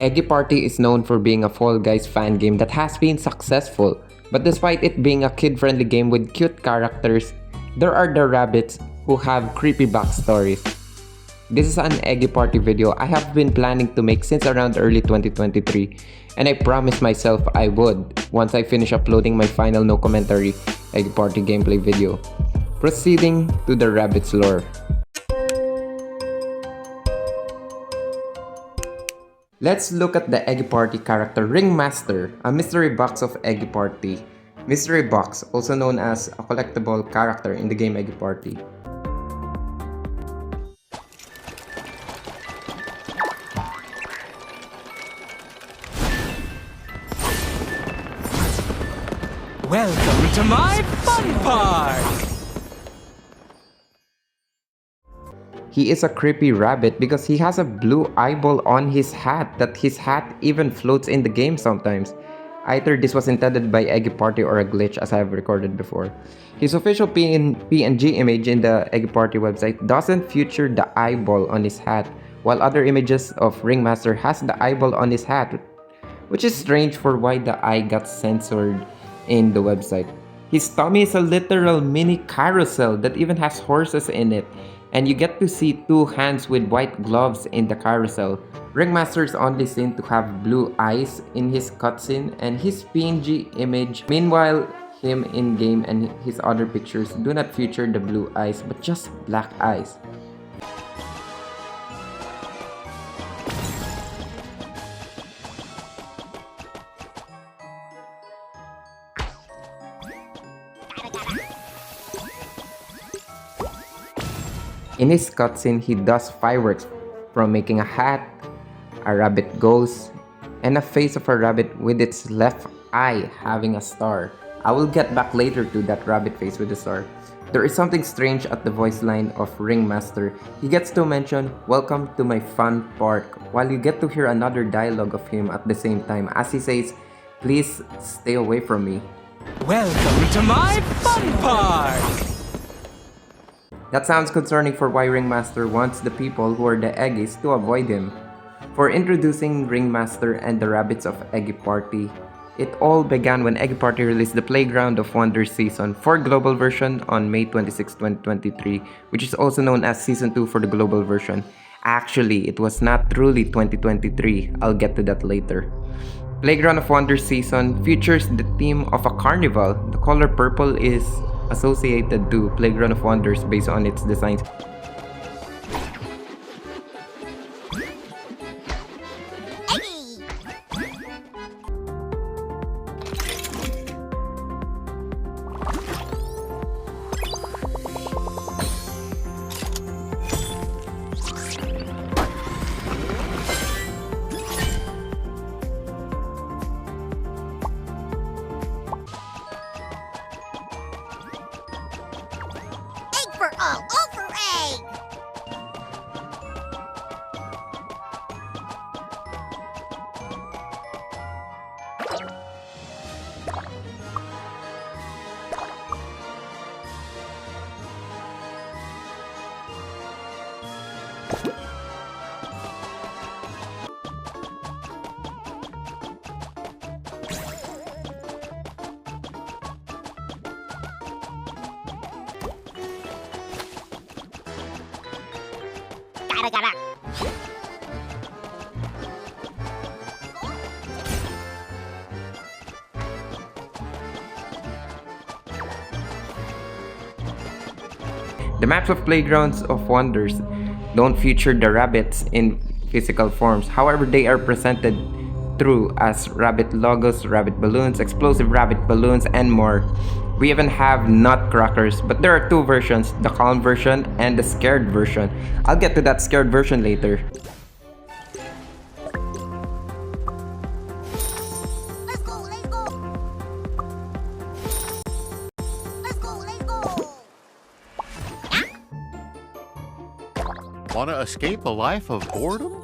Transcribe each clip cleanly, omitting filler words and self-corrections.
Eggy Party is known for being a Fall Guys fan game that has been successful, but despite it being a kid-friendly game with cute characters, there are the rabbits who have creepy backstories. This is an Eggy Party video I have been planning to make since around early 2023, and I promised myself I would once I finish uploading my final no commentary Eggy Party gameplay video. Proceeding to the rabbit's lore. Let's look at the Eggy Party character Ringmaster, a mystery box of Eggy Party. Mystery box, also known as a collectible character in the game Eggy Party. Welcome to my fun part! He is a creepy rabbit because he has a blue eyeball on his hat that his hat even floats in the game sometimes. Either this was intended by Eggy Party or a glitch as I have recorded before. His official PNG image in the Eggy Party website doesn't feature the eyeball on his hat, while other images of Ringmaster has the eyeball on his hat, which is strange for why the eye got censored in the website. His tummy is a literal mini carousel that even has horses in it, and you get to see two hands with white gloves in the carousel. Ringmaster is only seen to have blue eyes in his cutscene and his PNG image. Meanwhile, him in-game and his other pictures do not feature the blue eyes but just black eyes. In his cutscene, he does fireworks from making a hat, a rabbit ghost, and a face of a rabbit with its left eye having a star. I will get back later to that rabbit face with the star. There is something strange at the voice line of Ringmaster. He gets to mention, "Welcome to my fun park," while you get to hear another dialogue of him at the same time as he says, "Please stay away from me." Welcome to my fun part! That sounds concerning for why Ringmaster wants the people who are the Eggies to avoid him. For introducing Ringmaster and the rabbits of Eggy Party, it all began when Eggy Party released the Playground of Wonders Season 4 global version on May 26, 2023, which is also known as Season 2 for the global version. Actually, it was not truly 2023, I'll get to that later. Playground of Wonders Season features the theme of a carnival. The color purple is associated to Playground of Wonders based on its designs. For all over egg! Gotta. The maps of Playgrounds of Wonders don't feature the rabbits in physical forms. However, they are presented through as rabbit logos, rabbit balloons, explosive rabbit balloons, and more. We even have nutcrackers, but there are two versions, the calm version and the scared version. I'll get to that scared version later. Let's go! Wanna escape a life of boredom?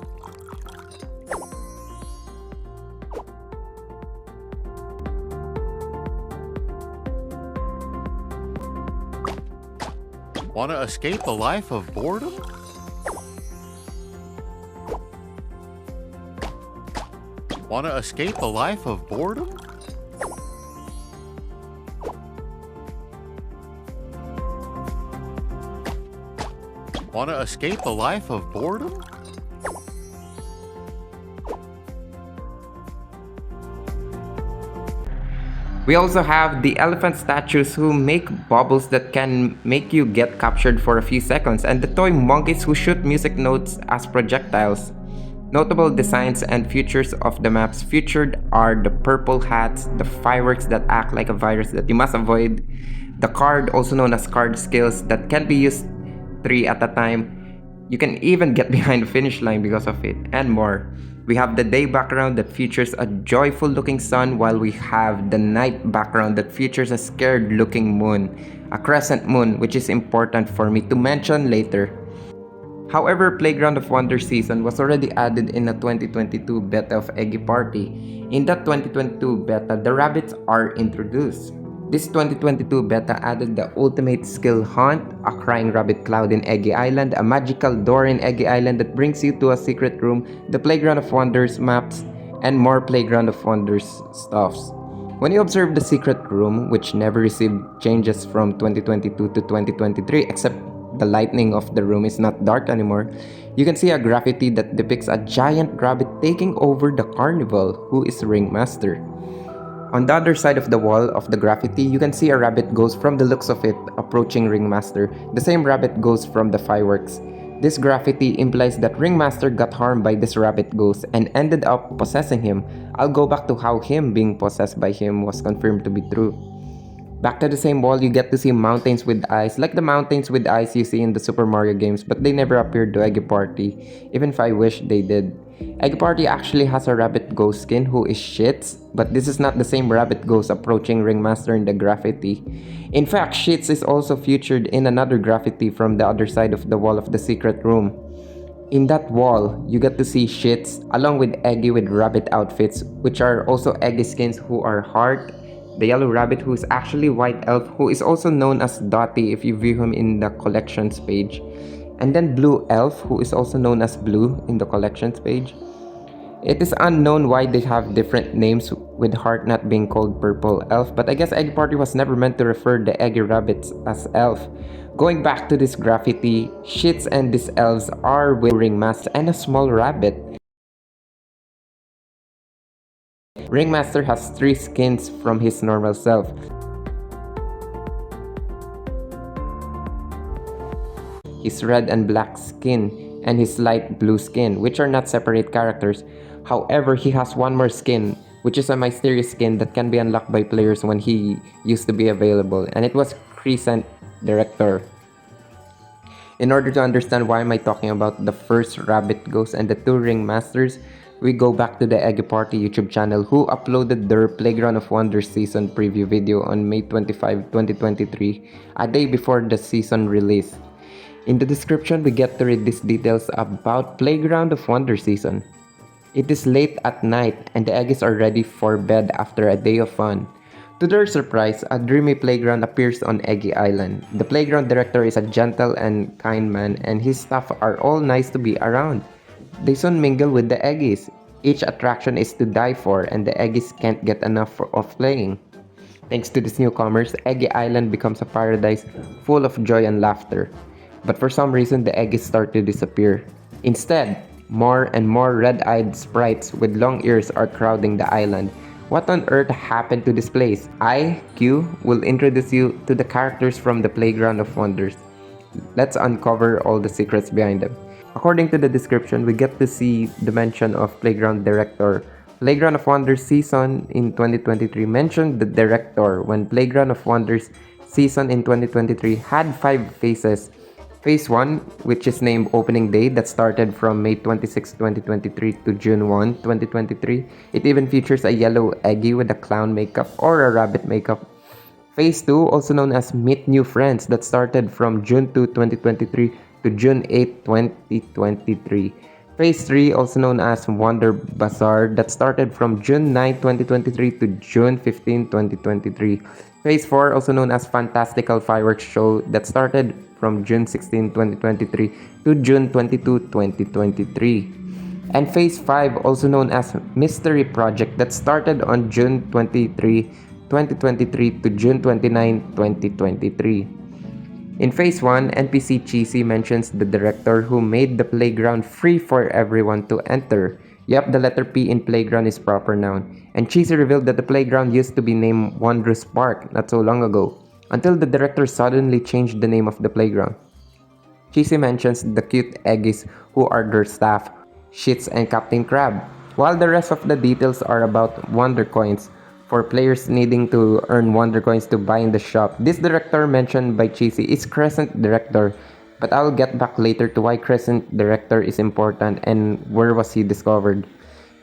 Wanna escape a life of boredom? Want to escape a life of boredom? Want to escape a life of boredom? We also have the elephant statues who make bubbles that can make you get captured for a few seconds, and the toy monkeys who shoot music notes as projectiles. Notable designs and features of the maps featured are the purple hats, the fireworks that act like a virus that you must avoid, the card, also known as card skills, that can be used 3 at a time. You can even get behind the finish line because of it, and more. We have the day background that features a joyful looking sun, while we have the night background that features a scared looking moon, a crescent moon, which is important for me to mention later. However, Playground of Wonder season was already added in a 2022 beta of Eggy Party. In that 2022 beta, the rabbits are introduced. This 2022 beta added the ultimate skill hunt, a crying rabbit cloud in Eggy Island, a magical door in Eggy Island that brings you to a secret room, the Playground of Wonders maps, and more Playground of Wonders stuffs. When you observe the secret room, which never received changes from 2022 to 2023 except the lighting of the room is not dark anymore, you can see a graffiti that depicts a giant rabbit taking over the carnival, who is Ringmaster. On the other side of the wall of the graffiti, you can see a rabbit ghost from the looks of it approaching Ringmaster, the same rabbit ghost from the fireworks. This graffiti implies that Ringmaster got harmed by this rabbit ghost and ended up possessing him. I'll go back to how him being possessed by him was confirmed to be true. Back to the same wall, you get to see mountains with eyes, like the mountains with eyes you see in the Super Mario games, but they never appeared to Eggy Party, even if I wish they did. Eggy Party actually has a rabbit ghost skin who is Shits, but this is not the same rabbit ghost approaching Ringmaster in the graffiti. In fact, Shits is also featured in another graffiti from the other side of the wall of the secret room. In that wall, you get to see Shits along with Eggy with rabbit outfits, which are also Eggy skins who are Heart, the yellow rabbit who is actually White Elf, who is also known as Dottie if you view him in the collections page, and then Blue Elf, who is also known as Blue in the collections page. It is unknown why they have different names, with Heart not being called Purple Elf, but I guess Eggy Party was never meant to refer the Eggy rabbits as elf. Going back to this graffiti, Shits and these elves are wearing masks and a small rabbit. Ringmaster has 3 skins from his normal self. His red and black skin and his light blue skin, which are not separate characters. However, he has one more skin, which is a mysterious skin that can be unlocked by players when he used to be available, and it was Crescent Director. In order to understand why am I talking about the first rabbit ghost and the 2 ringmasters, we go back to the Eggy Party YouTube channel, who uploaded their Playground of Wonders season preview video on May 25, 2023, a day before the season release. In the description, we get to read these details about Playground of Wonders season. It is late at night and the Eggies are ready for bed after a day of fun. To their surprise, a dreamy playground appears on Eggy Island. The playground director is a gentle and kind man, and his staff are all nice to be around. They soon mingle with the Eggies. Each attraction is to die for, and the Eggies can't get enough of playing. Thanks to these newcomers, Eggy Island becomes a paradise full of joy and laughter. But for some reason, the Eggies start to disappear. Instead, more and more red-eyed sprites with long ears are crowding the island. What on earth happened to this place? I, Q, will introduce you to the characters from the Playground of Wonders. Let's uncover all the secrets behind them. According to the description, we get to see the mention of Playground Director. Playground of Wonders season in 2023 mentioned the director when Playground of Wonders season in 2023 had 5 phases. Phase 1, which is named Opening Day, that started from May 26, 2023 to June 1, 2023. It even features a yellow Eggy with a clown makeup or a rabbit makeup. Phase 2, also known as Meet New Friends, that started from June 2, 2023 to June 8, 2023. Phase 3, also known as Wonder Bazaar, that started from June 9, 2023 to June 15, 2023. Phase 4, also known as Fantastical Fireworks Show, that started from June 16, 2023 to June 22, 2023. And Phase 5, also known as Mystery Project, that started on June 23, 2023 to June 29, 2023. In Phase 1, NPC Cheesy mentions the director who made the playground free for everyone to enter. Yep, the letter P in playground is proper noun. And Cheesy revealed that the playground used to be named Wondrous Park not so long ago, until the director suddenly changed the name of the playground. Cheesy mentions the cute Eggies who are their staff, Shits and Captain Crab, while the rest of the details are about Wonder Coins, for players needing to earn Wonder Coins to buy in the shop. This director mentioned by Cheesy is Crescent Director, but I'll get back later to why Crescent Director is important and where was he discovered.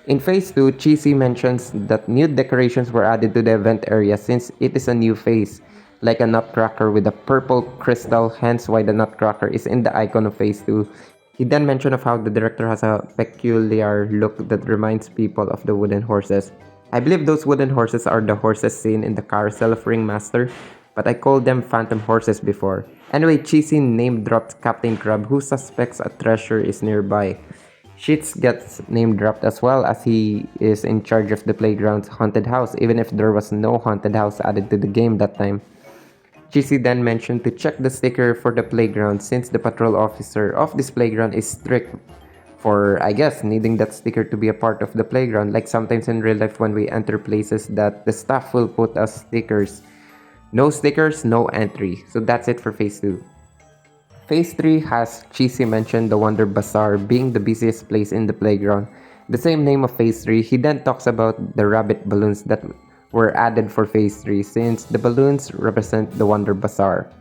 In Phase 2, Cheesy mentions that new decorations were added to the event area since it is a new phase, like a nutcracker with a purple crystal, hence why the nutcracker is in the icon of Phase 2. He then mentioned of how the director has a peculiar look that reminds people of the wooden horses. I believe those wooden horses are the horses seen in the carousel of Ringmaster, but I called them phantom horses before. Anyway, Cheesy name dropped Captain Crab, who suspects a treasure is nearby. Sheets gets name dropped as well, as he is in charge of the playground's haunted house, even if there was no haunted house added to the game that time. Cheesy then mentioned to check the sticker for the playground since the patrol officer of this playground is strict for, I guess, needing that sticker to be a part of the playground, like sometimes in real life when we enter places that the staff will put us stickers. No stickers, no entry. So that's it for Phase 2. Phase 3 has Cheesy mentioned the Wonder Bazaar being the busiest place in the playground. The same name of Phase 3, he then talks about the rabbit balloons that were added for Phase 3 since the balloons represent the Wonder Bazaar.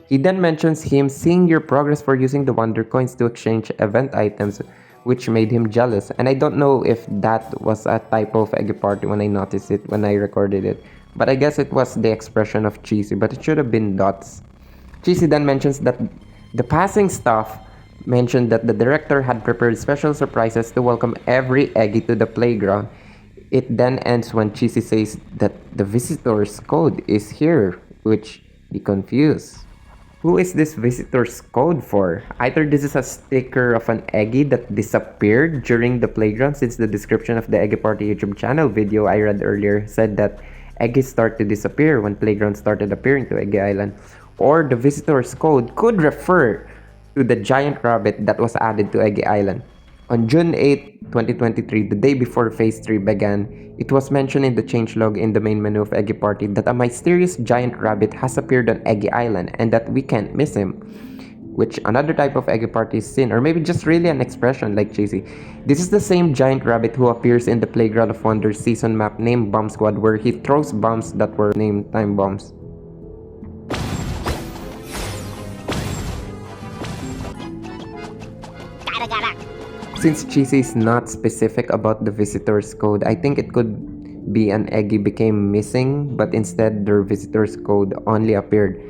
He then mentions him seeing your progress for using the Wonder Coins to exchange event items, which made him jealous. And I don't know if that was a typo of Eggy Party when I noticed it when I recorded it. But I guess it was the expression of Cheesy, but it should have been dots. Cheesy then mentions that the passing staff mentioned that the director had prepared special surprises to welcome every Eggy to the playground. It then ends when Cheesy says that the visitor's code is here, which be confused. Who is this visitor's code for? Either this is a sticker of an Eggy that disappeared during the playground, since the description of the Eggy Party YouTube channel video I read earlier said that Eggies start to disappear when playgrounds started appearing to Eggy Island. Or the visitor's code could refer to the giant rabbit that was added to Eggy Island. On June 8, 2023, the day before Phase 3 began, it was mentioned in the changelog in the main menu of Eggy Party that a mysterious giant rabbit has appeared on Eggy Island and that we can't miss him. Which another type of Eggy Party is seen, or maybe just really an expression like Cheesy. This is the same giant rabbit who appears in the Playground of Wonders season map named Bomb Squad, where he throws bombs that were named time bombs. Gotta. Since Cheesy is not specific about the visitor's code, I think it could be an Eggy became missing, but instead their visitor's code only appeared.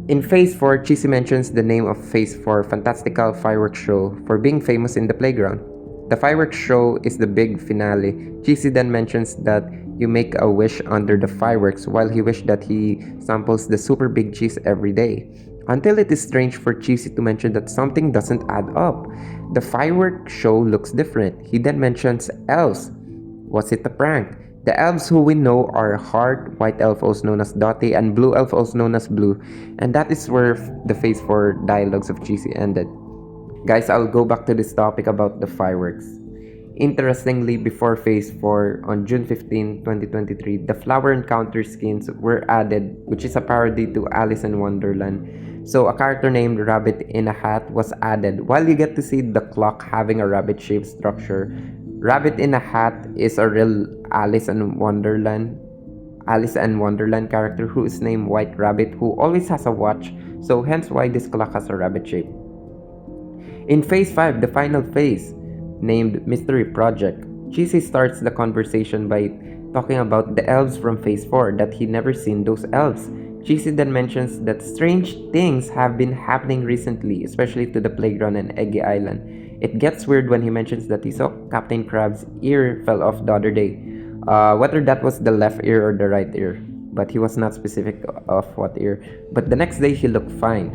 In Phase 4, Cheesy mentions the name of Phase 4 Fantastical Fireworks Show for being famous in the playground. The fireworks show is the big finale. Cheesy then mentions that you make a wish under the fireworks, while he wished that he samples the super big cheese every day. Until it is strange for Cheesy to mention that something doesn't add up. The fireworks show looks different. He then mentions elves. Was it a prank? The elves who we know are Heart, White Elf also known as Dottie, and Blue Elf also known as Blue. And that is where the Phase 4 dialogues of Cheesy ended. Guys, I'll go back to this topic about the fireworks. Interestingly, before Phase 4, on June 15, 2023, the Flower Encounter skins were added, which is a parody to Alice in Wonderland. So a character named Rabbit in a Hat was added. While you get to see the clock having a rabbit-shaped structure, Rabbit in a Hat is a real Alice and Wonderland character who is named White Rabbit, who always has a watch, so hence why this clock has a rabbit shape. In Phase 5, the final phase, named Mystery Project, Cheesy starts the conversation by talking about the elves from Phase 4, that he never seen those elves. Cheesy then mentions that strange things have been happening recently, especially to the playground and Eggy Island. It gets weird when he mentions that he saw Captain Crab's ear fell off the other day. Whether that was the left ear or the right ear, but he was not specific of what ear. But the next day he looked fine.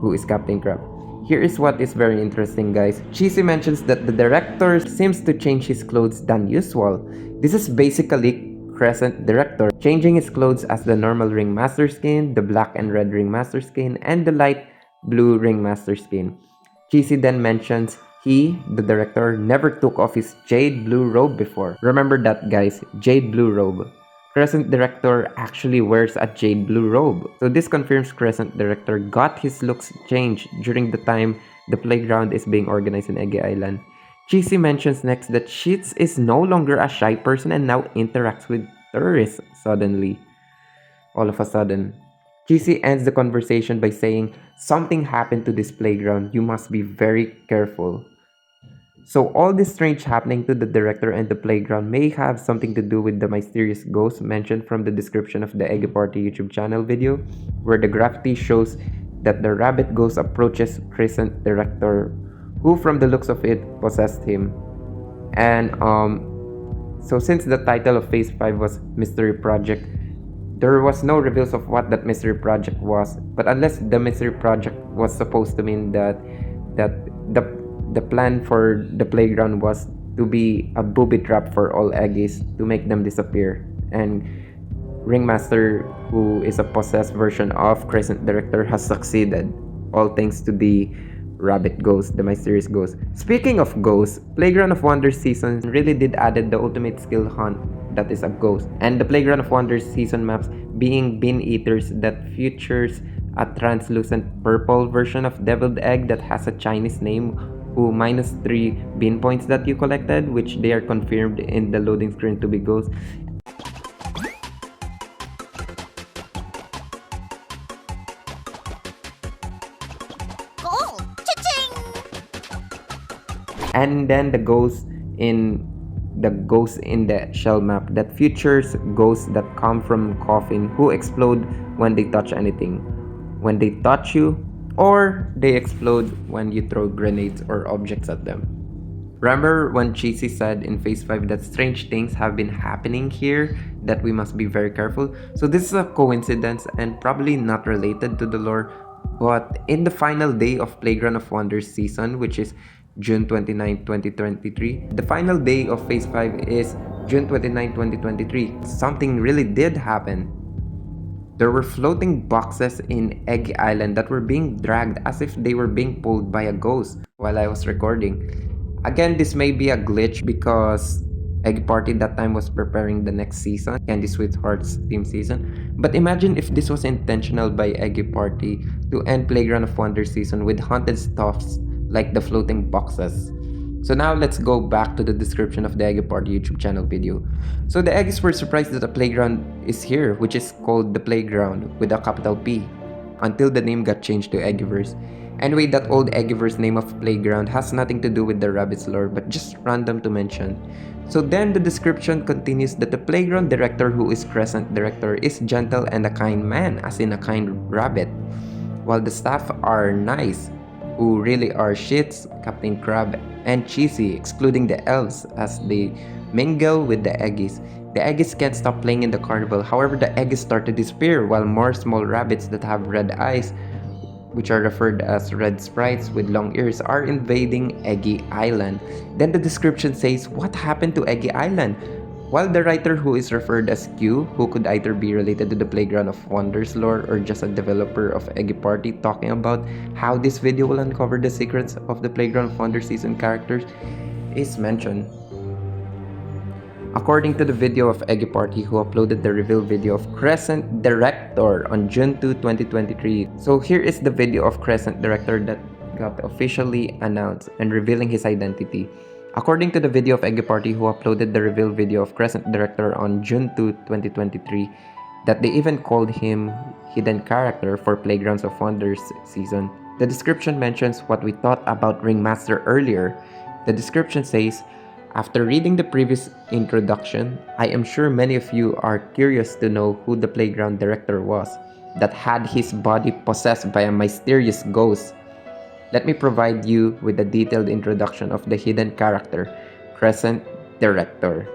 Who is Captain Crab? Here is what is very interesting, guys. Cheesy mentions that the director seems to change his clothes than usual. This is basically Crescent Director changing his clothes as the normal Ringmaster skin, the black and red Ringmaster skin, and the light blue Ringmaster skin. Cheesy then mentions he, the director, never took off his jade blue robe before. Remember that, guys, jade blue robe. Crescent Director actually wears a jade blue robe. So this confirms Crescent Director got his looks changed during the time the playground is being organized in Eggy Island. Cheesy mentions next that Sheets is no longer a shy person and now interacts with tourists suddenly. All of a sudden. Cheesy ends the conversation by saying, "Something happened to this playground. You must be very careful." So all this strange happening to the director and the playground may have something to do with the mysterious ghost mentioned from the description of the Eggy Party YouTube channel video, where the graffiti shows that the rabbit ghost approaches Crescent Director, who from the looks of it possessed him. And so since the title of Phase 5 was Mystery Project, there was no reveals of what that mystery project was, but unless the mystery project was supposed to mean that the plan for the playground was to be a booby trap for all Eggies to make them disappear. And Ringmaster, who is a possessed version of Crescent Director, has succeeded, all thanks to the rabbit ghost, the mysterious ghost. Speaking of ghosts, Playground of Wonders season really did added the ultimate skill hunt, that is a ghost. And the Playground of Wonders season maps being bean eaters that features a translucent purple version of deviled egg that has a Chinese name, who -3 bean points that you collected, which they are confirmed in the loading screen to be ghosts. Gold! Cha-ching! And then the ghosts in the shell map that features ghosts that come from coffin who explode when they touch anything. When they touch you, or they explode when you throw grenades or objects at them. Remember when Cheesy said in Phase 5 that strange things have been happening here, that we must be very careful? So this is a coincidence and probably not related to the lore, but in the final day of Playground of Wonders season, which is June 29, 2023, the final day of Phase 5 is June 29, 2023. Something really did happen. There were floating boxes in Eggy Island that were being dragged as if they were being pulled by a ghost while I was recording. Again, this may be a glitch because Eggy Party that time was preparing the next season, Candy Sweetheart's theme season. But imagine if this was intentional by Eggy Party to end Playground of Wonders season with haunted stuffs like the floating boxes. So now let's go back to the description of the Eggy Party YouTube channel video. So the Eggies were surprised that the playground is here, which is called the Playground with a capital P, until the name got changed to Eggyverse. Anyway, that old Eggyverse name of playground has nothing to do with the rabbit's lore, but just random to mention. So then the description continues that the playground director, who is Crescent Director, is gentle and a kind man, as in a kind rabbit, while the staff are nice, who really are Shits, Captain Crab, and Cheesy, excluding the elves as they mingle with the Eggies. The Eggies can't stop playing in the carnival, however the Eggies start to disappear while more small rabbits that have red eyes, which are referred as red sprites with long ears, are invading Eggy Island. Then the description says, what happened to Eggy Island? While the writer, who is referred as Q, who could either be related to the Playground of Wonders lore or just a developer of Eggy Party, talking about how this video will uncover the secrets of the Playground of Wonders season characters, is mentioned. According to the video of Eggy Party, who uploaded the reveal video of Crescent Director on June 2, 2023. So here is the video of Crescent Director that got officially announced and revealing his identity. According to the video of Eggy Party, who uploaded the reveal video of Crescent Director on June 2, 2023, that they even called him Hidden Character for Playgrounds of Wonders season. The description mentions what we thought about Ringmaster earlier. The description says, after reading the previous introduction, I am sure many of you are curious to know who the Playground Director was that had his body possessed by a mysterious ghost. Let me provide you with a detailed introduction of the hidden character, Crescent Director.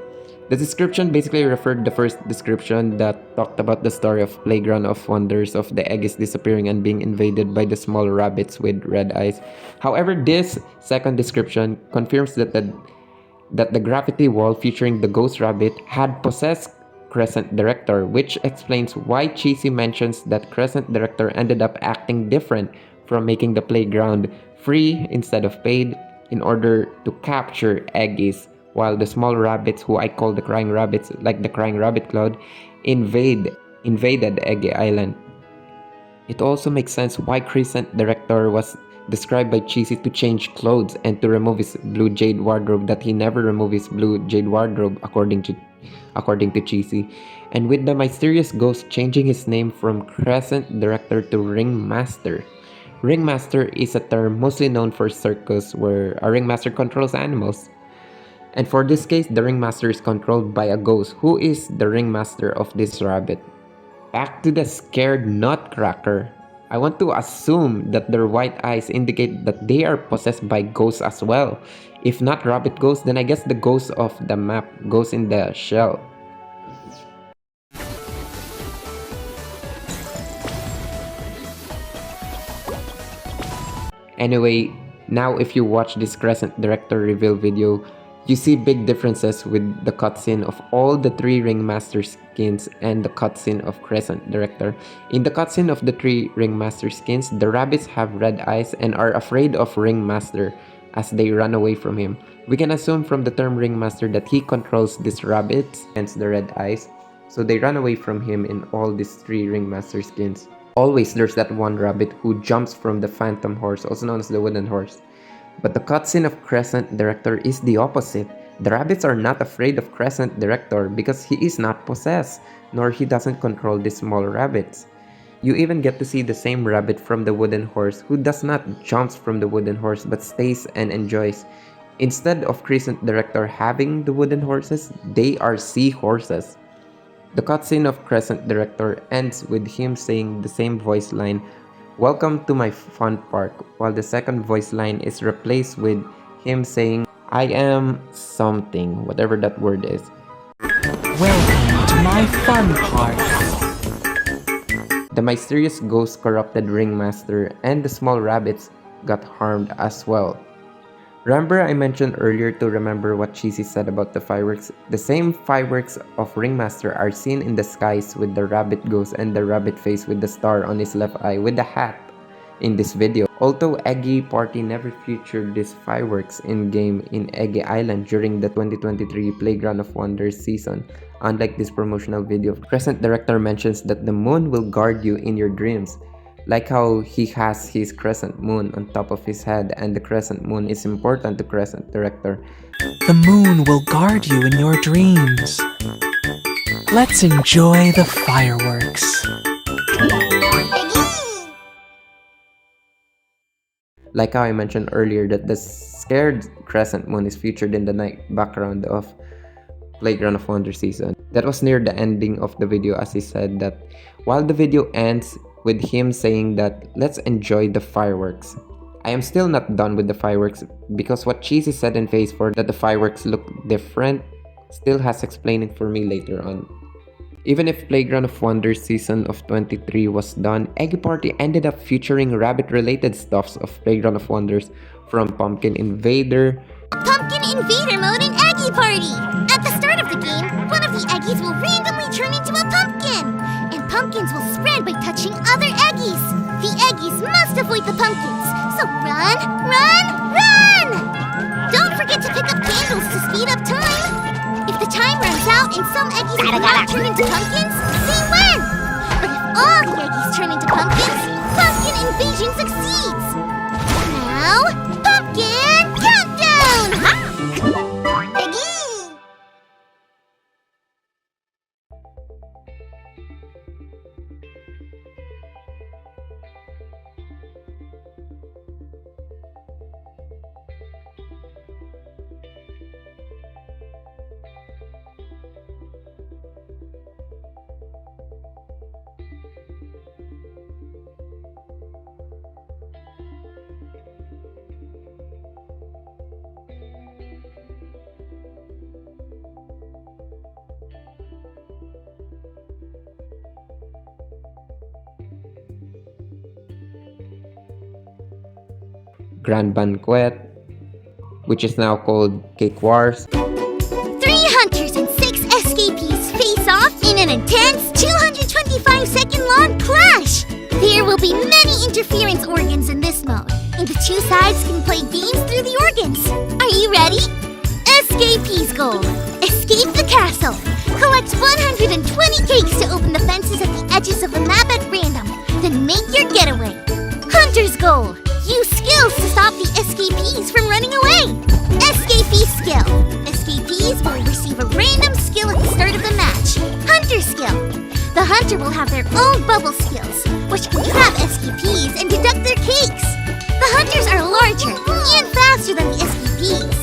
The description basically referred the first description that talked about the story of Playground of Wonders of the eggs disappearing and being invaded by the small rabbits with red eyes. However, this second description confirms that the graffiti wall featuring the ghost rabbit had possessed Crescent Director, which explains why Cheesy mentions that Crescent Director ended up acting different from making the playground free instead of paid in order to capture Eggies, while the small rabbits, who I call the crying rabbits, like the crying rabbit cloud, invaded Eggy Island. It also makes sense why Crescent Director was described by Cheesy to change clothes and to remove his blue jade wardrobe, that he never removed his blue jade wardrobe according to Cheesy. And with the mysterious ghost changing his name from Crescent Director to Ringmaster. Ringmaster is a term mostly known for circus where a ringmaster controls animals. And for this case, the ringmaster is controlled by a ghost who is the ringmaster of this rabbit. Back to the scared nutcracker. I want to assume that their white eyes indicate that they are possessed by ghosts as well. If not rabbit ghosts, then I guess the ghost of the map goes in the shell. Anyway, now if you watch this Crescent Director reveal video, you see big differences with the cutscene of all the 3 Ringmaster skins and the cutscene of Crescent Director. In the cutscene of the 3 Ringmaster skins, the rabbits have red eyes and are afraid of Ringmaster as they run away from him. We can assume from the term Ringmaster that he controls these rabbits, hence the red eyes, so they run away from him in all these 3 Ringmaster skins. Always there's that one rabbit who jumps from the phantom horse, also known as the wooden horse. But the cutscene of Crescent Director is the opposite. The rabbits are not afraid of Crescent Director because he is not possessed, nor he doesn't control these small rabbits. You even get to see the same rabbit from the wooden horse who does not jump from the wooden horse but stays and enjoys. Instead of Crescent Director having the wooden horses, they are seahorses. The cutscene of Crescent Director ends with him saying the same voice line, "Welcome to my fun park," while the second voice line is replaced with him saying, "I am something," whatever that word is. Welcome to my fun park. The mysterious ghost corrupted Ringmaster and the small rabbits got harmed as well. Remember I mentioned earlier to remember what Cheesy said about the fireworks? The same fireworks of Ringmaster are seen in the skies with the rabbit ghost and the rabbit face with the star on his left eye with the hat in this video. Although Eggy Party never featured these fireworks in-game in Eggy Island during the 2023 Playground of Wonders season, unlike this promotional video, Crescent Director mentions that the moon will guard you in your dreams. Like how he has his crescent moon on top of his head, and the crescent moon is important to Crescent Director. The moon will guard you in your dreams. Let's enjoy the fireworks. Like how I mentioned earlier that the scared crescent moon is featured in the night background of Playground of Wonder season. That was near the ending of the video, as he said that while the video ends with him saying that let's enjoy the fireworks. I am still not done with the fireworks because what Cheesy said in phase 4 that the fireworks look different still has explained it for me later on. Even if Playground of Wonders season of 23 was done, Eggy Party ended up featuring rabbit related stuffs of Playground of Wonders, from Pumpkin Invader, Pumpkin Invader mode in Eggy Party! At the start of the game, one of the Eggies will randomly turn into a pumpkin! And pumpkins will spread by touching other Eggies! The Eggies must avoid the pumpkins, so run, run, run! Don't forget to pick up candles to speed up time! If the time runs out and some Eggies do not turn into pumpkins, they win! But if all the Eggies turn into pumpkins, pumpkin invasion succeeds! Now, pumpkin countdown! Eggy! Grand Banquet, which is now called Cake Wars. 3 hunters and 6 escapees face off in an intense 225-second long clash! There will be many interference organs in this mode, and the 2 sides can play games through the organs. Are you ready? Escapees goal. Escape the castle. Collect 120 cakes to open the fences at the edges of the map at random. Then make your getaway. Hunter's goal. Use skills to stop the escapees from running away. Escapee skill. Escapees will receive a random skill at the start of the match. Hunter skill. The hunter will have their own bubble skills, which can trap escapees and deduct their cakes. The hunters are larger and faster than the escapees.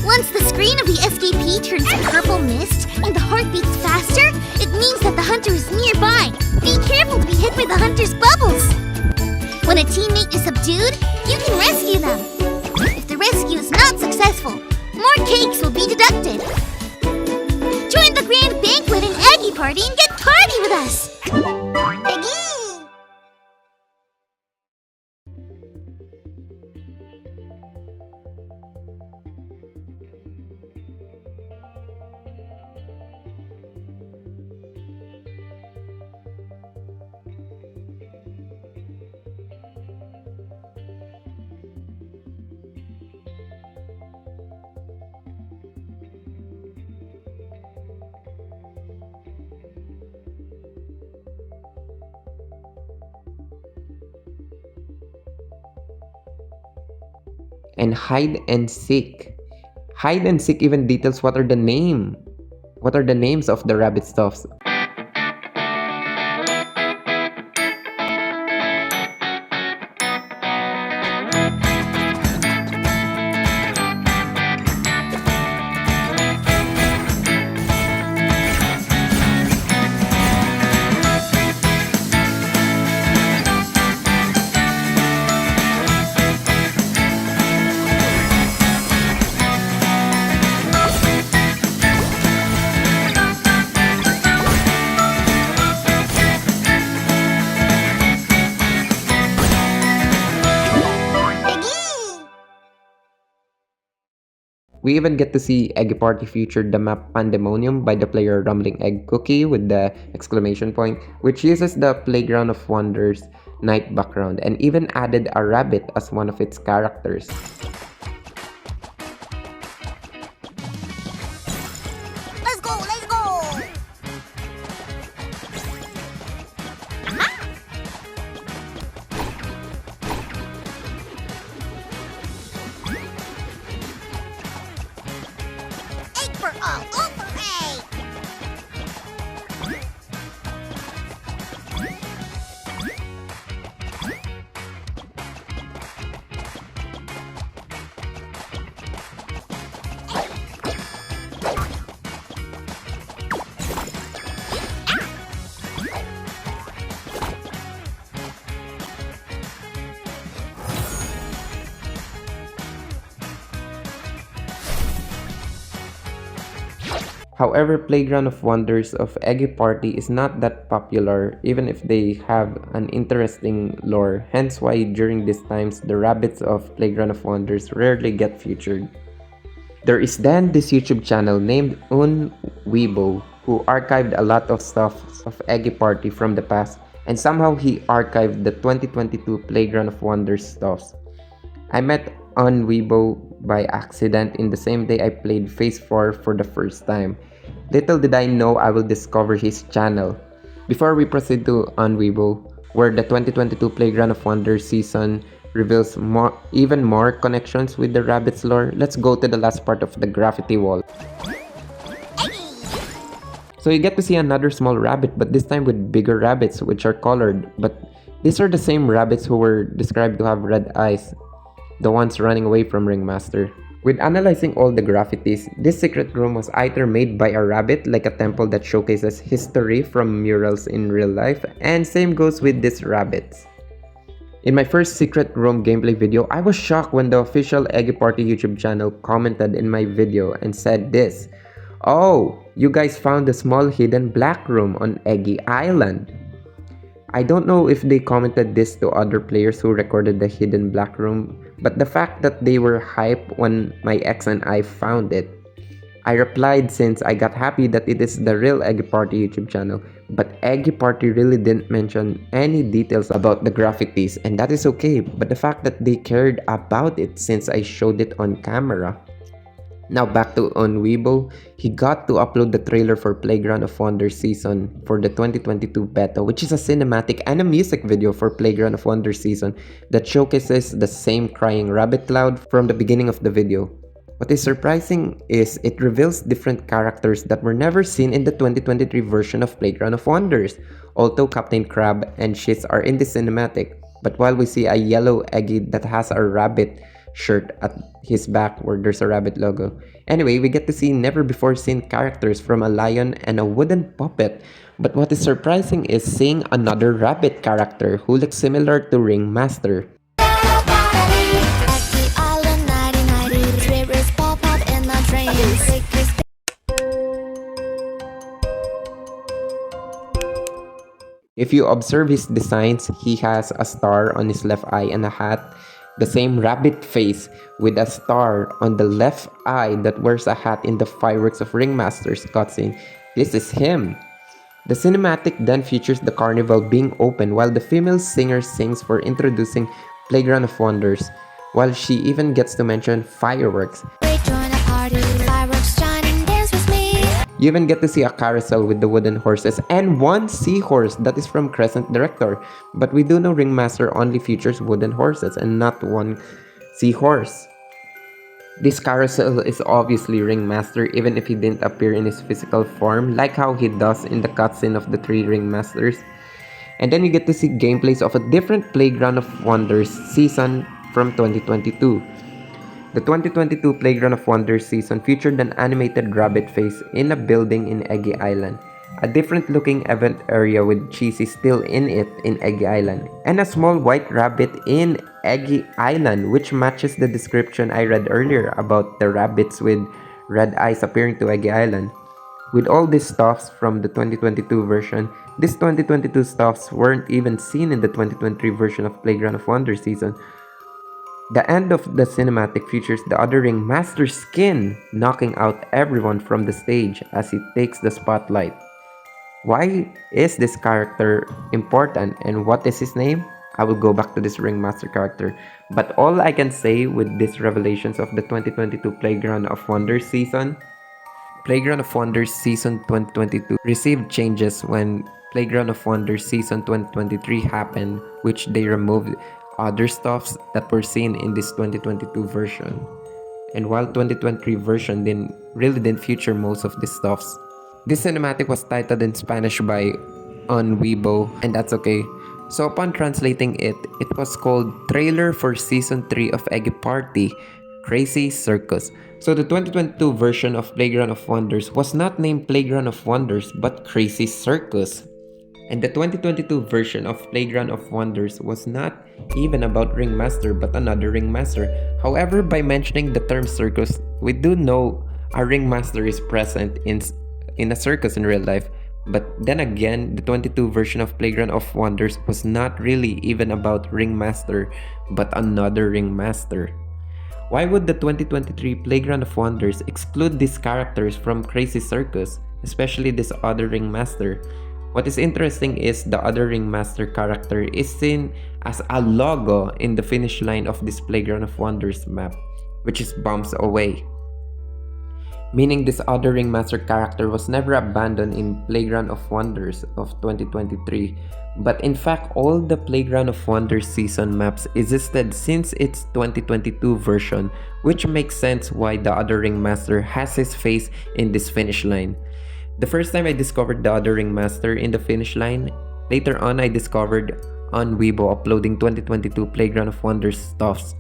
Once the screen of the escapee turns purple mist and the heart beats faster, it means that the hunter is nearby. Be careful to be hit by the hunter's bubbles. When a teammate is subdued, you can rescue them. If the rescue is not successful, more cakes will be deducted. Join the grand banquet and Eggy Party and get party with us! Eggy! And hide and seek. Hide and seek even details what are the names of the rabbit stuffs. We even get to see Eggy Party featured the map Pandemonium by the player Rumbling Egg Cookie with the exclamation point, which uses the Playground of Wonders night background and even added a rabbit as one of its characters. Let's go, let's go! Egg for all, all for egg! However, Playground of Wonders of Eggy Party is not that popular even if they have an interesting lore, hence why during these times the rabbits of Playground of Wonders rarely get featured. There is then this YouTube channel named Weibo who archived a lot of stuff of Eggy Party from the past, and somehow he archived the 2022 Playground of Wonders stuffs. I met Weibo by accident in the same day I played Phase 4 for the first time. Little did I know I will discover his channel. Before we proceed to Weibo, where the 2022 Playground of Wonders season reveals even more connections with the rabbit's lore, let's go to the last part of the graffiti wall. So you get to see another small rabbit, but this time with bigger rabbits which are colored, but these are the same rabbits who were described to have red eyes, the ones running away from Ringmaster. With analyzing all the graffitis, this secret room was either made by a rabbit like a temple that showcases history from murals in real life, and same goes with these rabbits. In my first secret room gameplay video, I was shocked when the official Eggy Party YouTube channel commented in my video and said this: "Oh, you guys found a small hidden black room on Eggy Island." I don't know if they commented this to other players who recorded the hidden black room, but the fact that they were hyped when my ex and I found it. I replied since I got happy that it is the real Eggy Party YouTube channel, but Eggy Party really didn't mention any details about the graffitis, and that is okay, but the fact that they cared about it since I showed it on camera. Now back to on Weibo, he got to upload the trailer for Playground of Wonders season for the 2022 beta, which is a cinematic and a music video for Playground of Wonders season that showcases the same crying rabbit cloud from the beginning of the video. What is surprising is it reveals different characters that were never seen in the 2023 version of Playground of Wonders, although Captain Crab and Shiz are in the cinematic. But while we see a yellow Eggy that has a rabbit shirt at his back where there's a rabbit logo. Anyway, we get to see never before seen characters from a lion and a wooden puppet. But what is surprising is seeing another rabbit character who looks similar to Ringmaster. If you observe his designs, he has a star on his left eye and a hat, the same rabbit face with a star on the left eye that wears a hat in the fireworks of Ringmaster's cutscene. This is him. The cinematic then features the carnival being open while the female singer sings for introducing Playground of Wonders, while she even gets to mention fireworks. You even get to see a carousel with the wooden horses and one seahorse that is from Crescent Director. But we do know Ringmaster only features wooden horses and not one seahorse. This carousel is obviously Ringmaster even if he didn't appear in his physical form like how he does in the cutscene of the 3 Ringmasters. And then you get to see gameplays of a different Playground of Wonders season from 2022. The 2022 Playground of Wonders season featured an animated rabbit face in a building in Eggy Island, a different looking event area with Cheesy still in it in Eggy Island, and a small white rabbit in Eggy Island, which matches the description I read earlier about the rabbits with red eyes appearing to Eggy Island. With all these stuffs from the 2022 version, these 2022 stuffs weren't even seen in the 2023 version of Playground of Wonders season. The end of the cinematic features the other Ringmaster skin knocking out everyone from the stage as he takes the spotlight. Why is this character important and what is his name? I will go back to this Ringmaster character. But all I can say with these revelations of the 2022 Playground of Wonders season, Playground of Wonders season 2022 received changes when Playground of Wonders season 2023 happened, which they removed other stuffs that were seen in this 2022 version. And while 2023 version really didn't feature most of these stuffs. This cinematic was titled in Spanish by on Weibo, and that's okay. So upon translating it, it was called Trailer for Season 3 of Eggy Party, Crazy Circus. So the 2022 version of Playground of Wonders was not named Playground of Wonders but Crazy Circus. And the 2022 version of Playground of Wonders was not even about Ringmaster but another Ringmaster. However, by mentioning the term circus, we do know a Ringmaster is present in a circus in real life. But then again, the 22 version of Playground of Wonders was not really even about Ringmaster but another Ringmaster. Why would the 2023 Playground of Wonders exclude these characters from Crazy Circus, especially this other Ringmaster? What is interesting is the other Ringmaster character is seen as a logo in the finish line of this Playground of Wonders map, which is bumps away. Meaning this other Ringmaster character was never abandoned in Playground of Wonders of 2023, but in fact all the Playground of Wonders season maps existed since its 2022 version, which makes sense why the other Ringmaster has his face in this finish line. The first time I discovered the other Ringmaster in the finish line, later on I discovered on Weibo uploading 2022 Playground of Wonders stuffs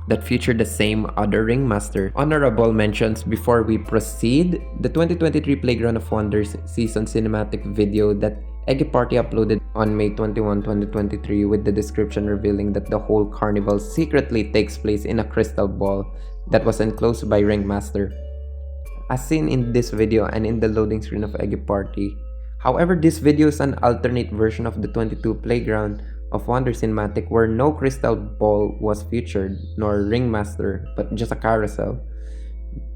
that feature the same other Ringmaster. Honorable mentions before we proceed, the 2023 Playground of Wonders season cinematic video that Eggy Party uploaded on May 21, 2023 with the description revealing that the whole carnival secretly takes place in a crystal ball that was enclosed by Ringmaster. As seen in this video and in the loading screen of Eggy Party, However, this video is an alternate version of the 22 Playground of Wonder cinematic where no crystal ball was featured, nor ringmaster, but just a carousel.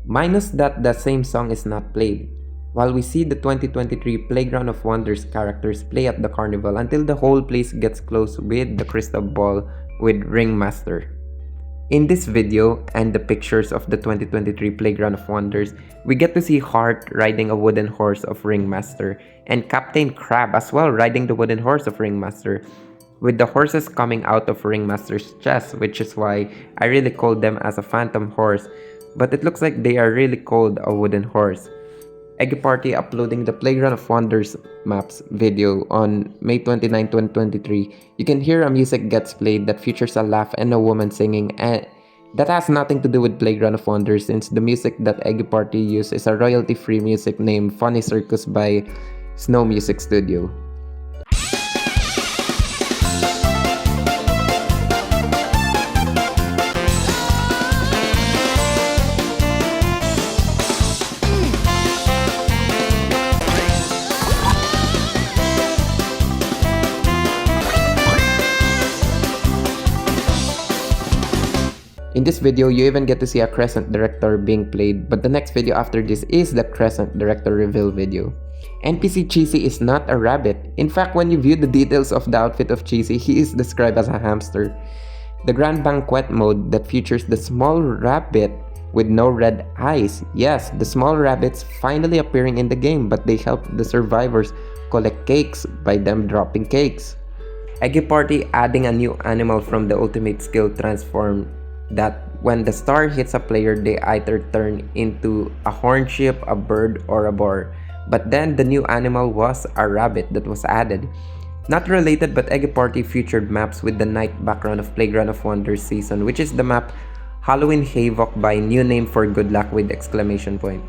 Minus that the same song is not played, while we see the 2023 Playground of Wonders characters play at the carnival until the whole place gets close with the crystal ball with ringmaster. In this video and the pictures of the 2023 Playground of Wonders, we get to see Hart riding a wooden horse of Ringmaster and Captain Crab as well riding the wooden horse of Ringmaster, with the horses coming out of Ringmaster's chest, which is why I really called them as a phantom horse, but it looks like they are really called a wooden horse. Eggy Party uploading the Playground of Wonders maps video on May 29, 2023. You can hear a music gets played that features a laugh and a woman singing, and that has nothing to do with Playground of Wonders since the music that Eggy Party used is a royalty-free music named Funny Circus by Snow Music Studio. In this video, you even get to see a Crescent Director being played, but the next video after this is the Crescent Director reveal video. NPC Cheesy is not a rabbit. In fact, when you view the details of the outfit of Cheesy, he is described as a hamster. The Grand Banquet mode that features the small rabbit with no red eyes. Yes, the small rabbits finally appearing in the game, but they help the survivors collect cakes by them dropping cakes. Eggy Party adding a new animal from the ultimate skill transform that when the star hits a player, they either turn into a horned sheep, a bird, or a boar. But then the new animal was a rabbit that was added. Not related, but Eggy Party featured maps with the night background of Playground of Wonders season, which is the map Halloween Havoc by New Name for Good Luck with exclamation point.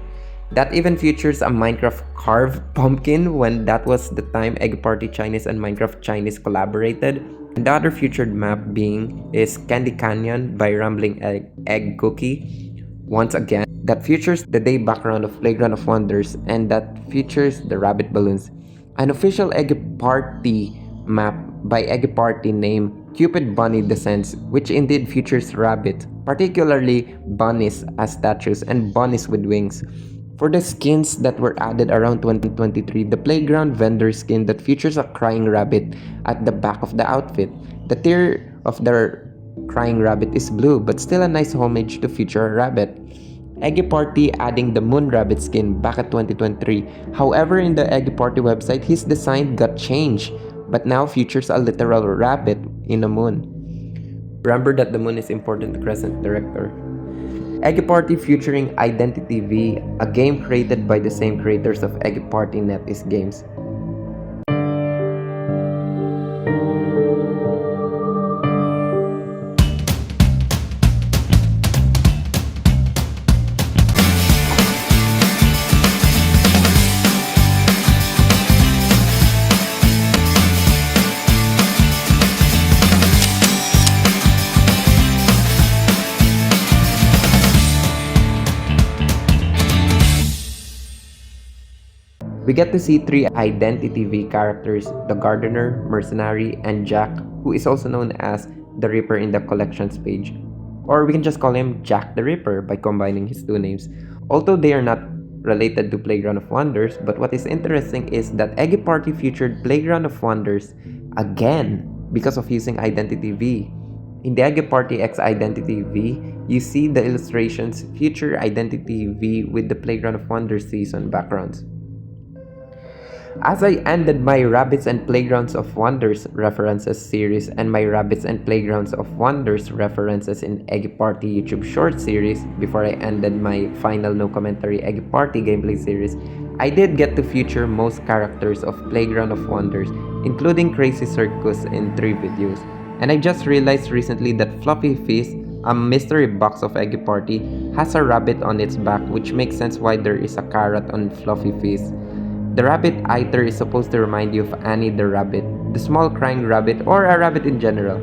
That even features a Minecraft carved pumpkin when that was the time Eggy Party Chinese and Minecraft Chinese collaborated. And the other featured map being is Candy Canyon by Rumbling Egg Cookie. Once again, that features the day background of Playground of Wonders and that features the rabbit balloons. An official Eggy Party map by Eggy Party named Cupid Bunny Descents, which indeed features rabbits, particularly bunnies as statues and bunnies with wings. For the skins that were added around 2023, the playground vendor skin that features a crying rabbit at the back of the outfit. The tear of the crying rabbit is blue, but still a nice homage to feature a rabbit. Eggy Party adding the moon rabbit skin back at 2023. However, in the Eggy Party website, his design got changed, but now features a literal rabbit in a moon. Remember that the moon is important to Crescent Director. Eggy Party featuring Identity V, a game created by the same creators of Eggy Party NetEase Games. We get to see three Identity V characters, the Gardener, Mercenary, and Jack, who is also known as the Ripper in the collections page. Or we can just call him Jack the Ripper by combining his two names. Although they are not related to Playground of Wonders, but what is interesting is that Eggy Party featured Playground of Wonders again because of using Identity V. In the Eggy Party X Identity V, you see the illustrations feature Identity V with the Playground of Wonders season backgrounds. As I ended my Rabbits and Playgrounds of Wonders references series and my Rabbits and Playgrounds of Wonders references in Eggy Party YouTube short series before I ended my final no commentary Eggy Party gameplay series, I did get to feature most characters of Playground of Wonders, including Crazy Circus in 3 videos. And I just realized recently that Fluffy Feast, a mystery box of Eggy Party, has a rabbit on its back, which makes sense why there is a carrot on Fluffy Feast. The rabbit either is supposed to remind you of Annie the rabbit, the small crying rabbit, or a rabbit in general.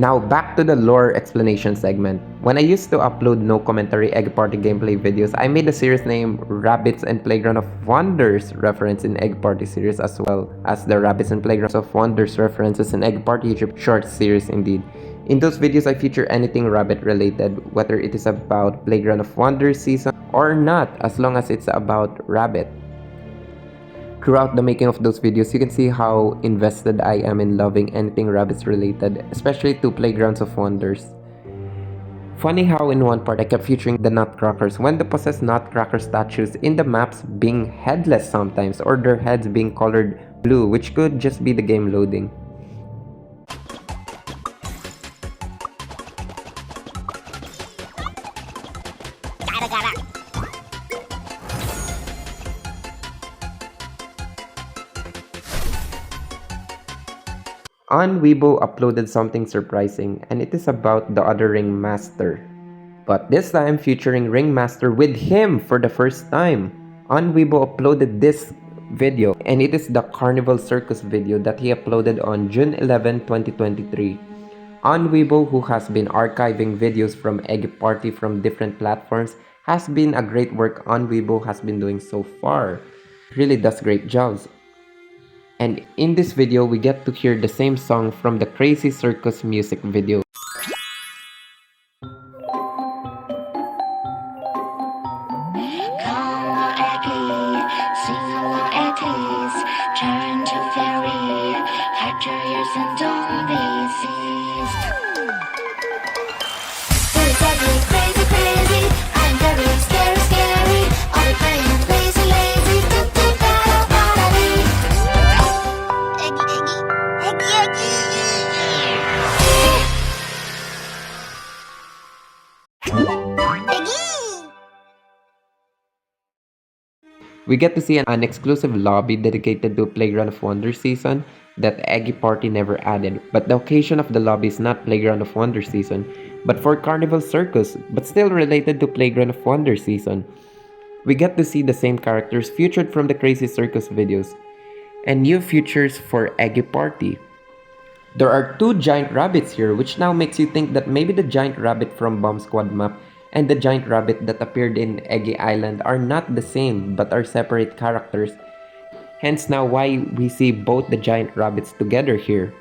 Now back to the lore explanation segment. When I used to upload no commentary Eggy Party gameplay videos, I made a series named Rabbits and Playground of Wonders reference in Eggy Party series, as well as the Rabbits and Playgrounds of Wonders references in Eggy Party YouTube short series indeed. In those videos, I feature anything rabbit related, whether it is about Playground of Wonders season or not, as long as it's about rabbit. Throughout the making of those videos, you can see how invested I am in loving anything rabbits related, especially to Playgrounds of Wonders. Funny how in one part I kept featuring the Nutcrackers when the possessed Nutcracker statues in the maps being headless sometimes, or their heads being colored blue, which could just be the game loading. On Weibo uploaded something surprising, and it is about the other Ringmaster. But this time featuring Ringmaster with him for the first time. On Weibo uploaded this video, and it is the Carnival Circus video that he uploaded on June 11, 2023. On Weibo, who has been archiving videos from Eggy Party from different platforms, has been a great work On Weibo has been doing so far. Really does great jobs. And in this video, we get to hear the same song from the Crazy Circus music video. Turn to fairy, hide your ears and don't be seized. It's ugly, crazy, crazy. I'm very scary, scary. All the playing lazy, lazy. Eggy, Eggy, Eggy, Eggy. Eggy! We get to see an exclusive lobby dedicated to Playground of Wonders season that Eggy Party never added, but the occasion of the lobby is not Playground of Wonders season, but for Carnival Circus, but still related to Playground of Wonders season. We get to see the same characters featured from the Crazy Circus videos, and new features for Eggy Party. There are two giant rabbits here, which now makes you think that maybe the giant rabbit from Bomb Squad map and the giant rabbit that appeared in Eggy Island are not the same but are separate characters. Hence now why we see both the giant rabbits together here.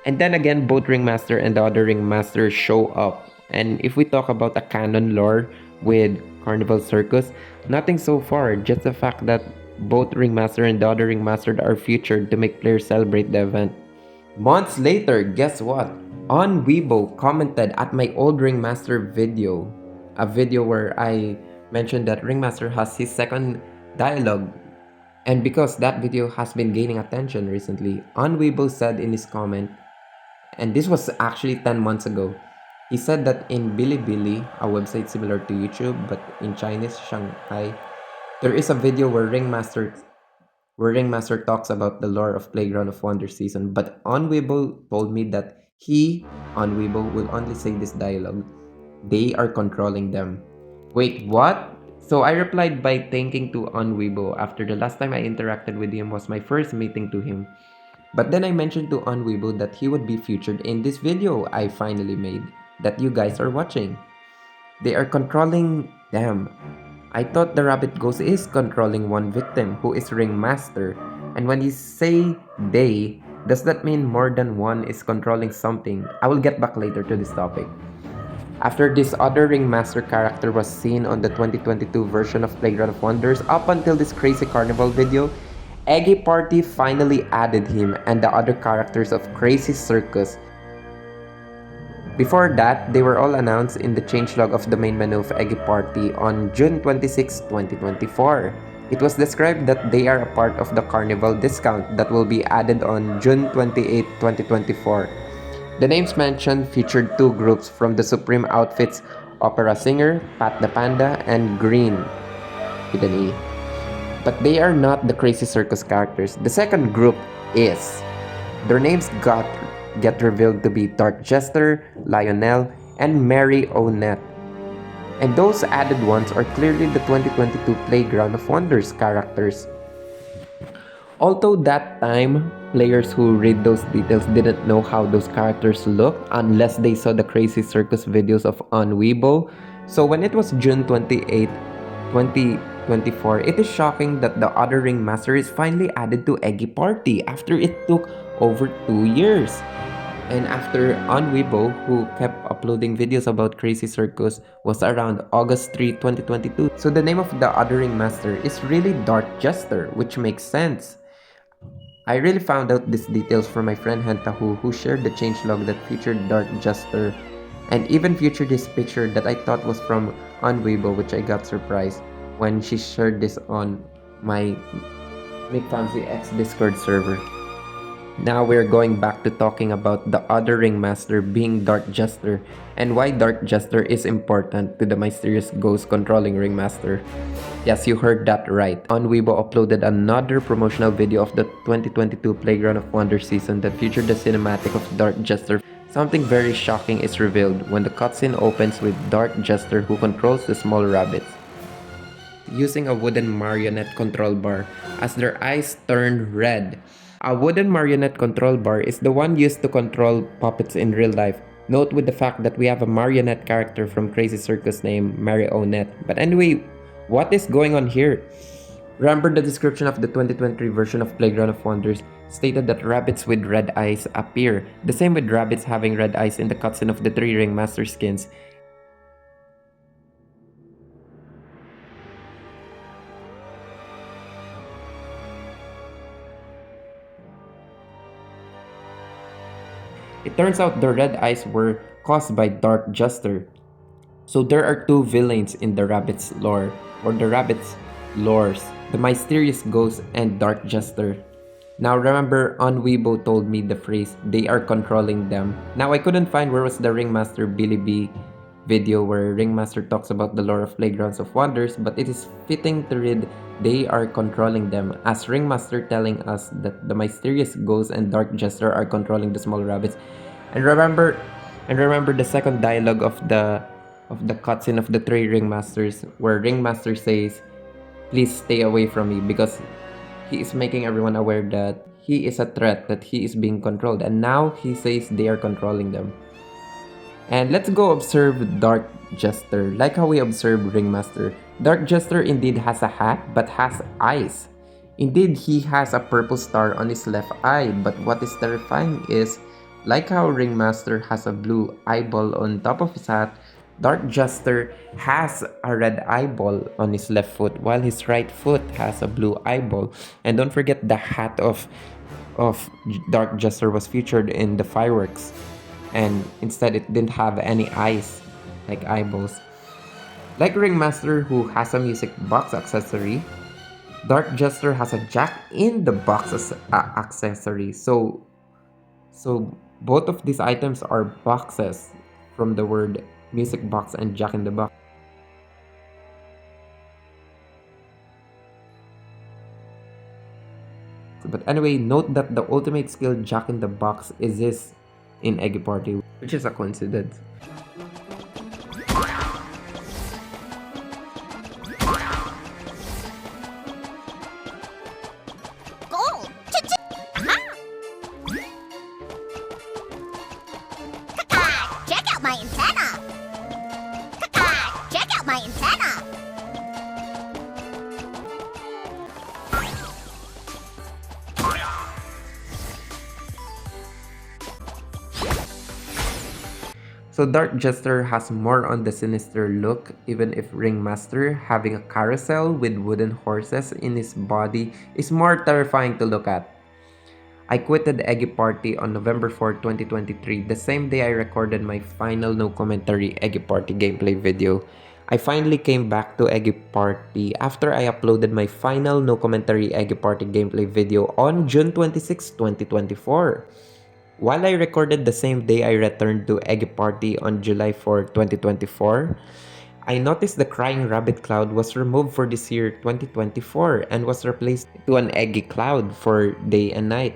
And then again, both Ringmaster and the other Ringmaster show up. And if we talk about the canon lore with Carnival Circus, nothing so far, just the fact that both Ringmaster and the other Ringmaster are featured to make players celebrate the event. Months later, guess what? On Weibo commented at my old Ringmaster video, a video where I mentioned that Ringmaster has his second dialogue. And because that video has been gaining attention recently, On Weibo said in his comment, and this was actually 10 months ago, he said that in Bilibili, a website similar to YouTube but in Chinese, Shanghai, there is a video where Ringmaster talks about the lore of Playground of Wonders season, but On Weibo told me that he, On Weibo, will only say this dialogue. They are controlling them. Wait, what? So I replied by thanking to On Weibo after the last time I interacted with him was my first meeting to him. But then I mentioned to On Weibo that he would be featured in this video I finally made that you guys are watching. They are controlling them. I thought the rabbit ghost is controlling one victim who is Ringmaster. And when you say they, does that mean more than one is controlling something? I will get back later to this topic. After this other Ringmaster character was seen on the 2022 version of Playground of Wonders up until this Crazy Carnival video, Eggy Party finally added him and the other characters of Crazy Circus. Before that, they were all announced in the changelog of the main menu of Eggy Party on June 26, 2024. It was described that they are a part of the Carnival discount that will be added on June 28, 2024. The names mentioned featured two groups from the Supreme Outfits opera singer, Pat the Panda, and Green with an E. But they are not the Crazy Circus characters. The second group is. Their names get revealed to be Dark Jester, Lionel, and Mary O'Nett. And those added ones are clearly the 2022 Playground of Wonders characters. Although that time, players who read those details didn't know how those characters looked unless they saw the Crazy Circus videos of On Weibo. So when it was June 28, 2024, it is shocking that the other Ringmaster is finally added to Eggy Party after it took over 2 years. And after On Weibo, who kept uploading videos about Crazy Circus, was around August 3, 2022. So the name of the other Ringmaster is really Dark Jester, which makes sense. I really found out these details from my friend Hentahu, who shared the changelog that featured Dark Jester and even featured this picture that I thought was from on Weibo, which I got surprised when she shared this on my Make Fancy X Discord server. Now we're going back to talking about the other ringmaster being Dark Jester and why Dark Jester is important to the mysterious ghost controlling ringmaster. Yes, you heard that right. On Weibo uploaded another promotional video of the 2022 Playground of Wonder season that featured the cinematic of Dark Jester. Something very shocking is revealed when the cutscene opens with Dark Jester who controls the small rabbits using a wooden marionette control bar as their eyes turn red. A wooden marionette control bar is the one used to control puppets in real life. Note with the fact that we have a marionette character from Crazy Circus named Marionette. But anyway, what is going on here? Remember the description of the 2023 version of Playground of Wonders stated that rabbits with red eyes appear. The same with rabbits having red eyes in the cutscene of the 3 Ringmaster skins. It turns out the red eyes were caused by Dark Jester. So there are 2 villains in the rabbit's lore, or the rabbit's lores, the mysterious ghost and Dark Jester. Now remember, on Weibo told me the phrase, they are controlling them. Now I couldn't find where was the Ringmaster Billy B video where Ringmaster talks about the lore of Playgrounds of Wonders, but it is fitting to read they are controlling them, as Ringmaster telling us that the mysterious ghost and Dark Jester are controlling the small rabbits. And remember the second dialogue of the cutscene of the 3 Ringmasters where Ringmaster says, please stay away from me, because he is making everyone aware that he is a threat, that he is being controlled, and now he says they are controlling them. And let's go observe Dark Jester. Like how we observed Ringmaster, Dark Jester indeed has a hat but has eyes. Indeed, he has a purple star on his left eye, but what is terrifying is, like how Ringmaster has a blue eyeball on top of his hat, Dark Jester has a red eyeball on his left foot, while his right foot has a blue eyeball. And don't forget the hat of Dark Jester was featured in the fireworks, and instead it didn't have any eyes like eyeballs. Like Ringmaster, who has a music box accessory, Dark Jester has a jack in the box accessory. So both of these items are boxes from the word music box and jack in the box. But anyway, note that the ultimate skill jack in the box exists in Eggy Party, which is a coincidence. Goal! Aha! Kaka! Check out my antenna! Kaka! Check out my antenna! So Dark Jester has more on the sinister look, even if Ringmaster, having a carousel with wooden horses in his body, is more terrifying to look at. I quitted Eggy Party on November 4, 2023, the same day I recorded my final no commentary Eggy Party gameplay video. I finally came back to Eggy Party after I uploaded my final no commentary Eggy Party gameplay video on June 26, 2024. While I recorded the same day I returned to Eggy Party on July 4, 2024, I noticed the crying rabbit cloud was removed for this year 2024 and was replaced to an eggy cloud for day and night,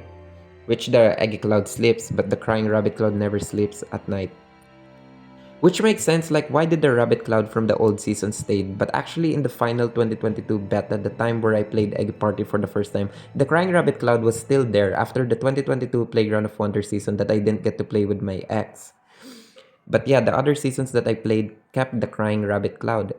which the eggy cloud sleeps, but the crying rabbit cloud never sleeps at night. Which makes sense, like why did the rabbit cloud from the old season stayed, but actually in the final 2022 beta, the time where I played Eggy Party for the first time, the crying rabbit cloud was still there after the 2022 Playground of Wonder season that I didn't get to play with my ex. But yeah, the other seasons that I played kept the crying rabbit cloud.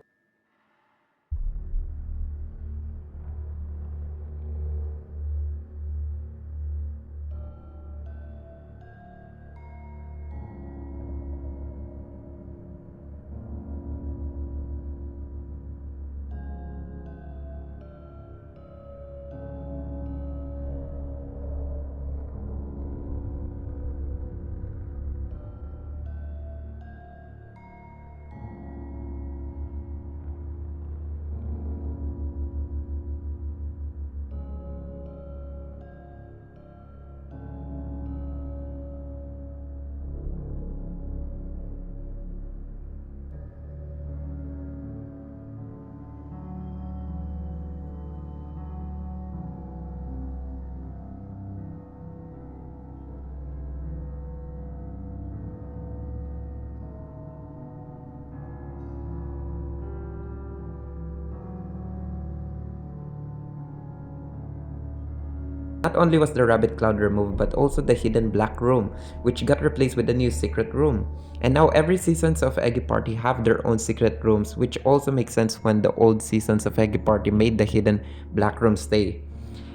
Not only was the rabbit cloud removed, but also the hidden black room, which got replaced with a new secret room. And now every seasons of Eggy Party have their own secret rooms, which also makes sense when the old seasons of Eggy Party made the hidden black room stay.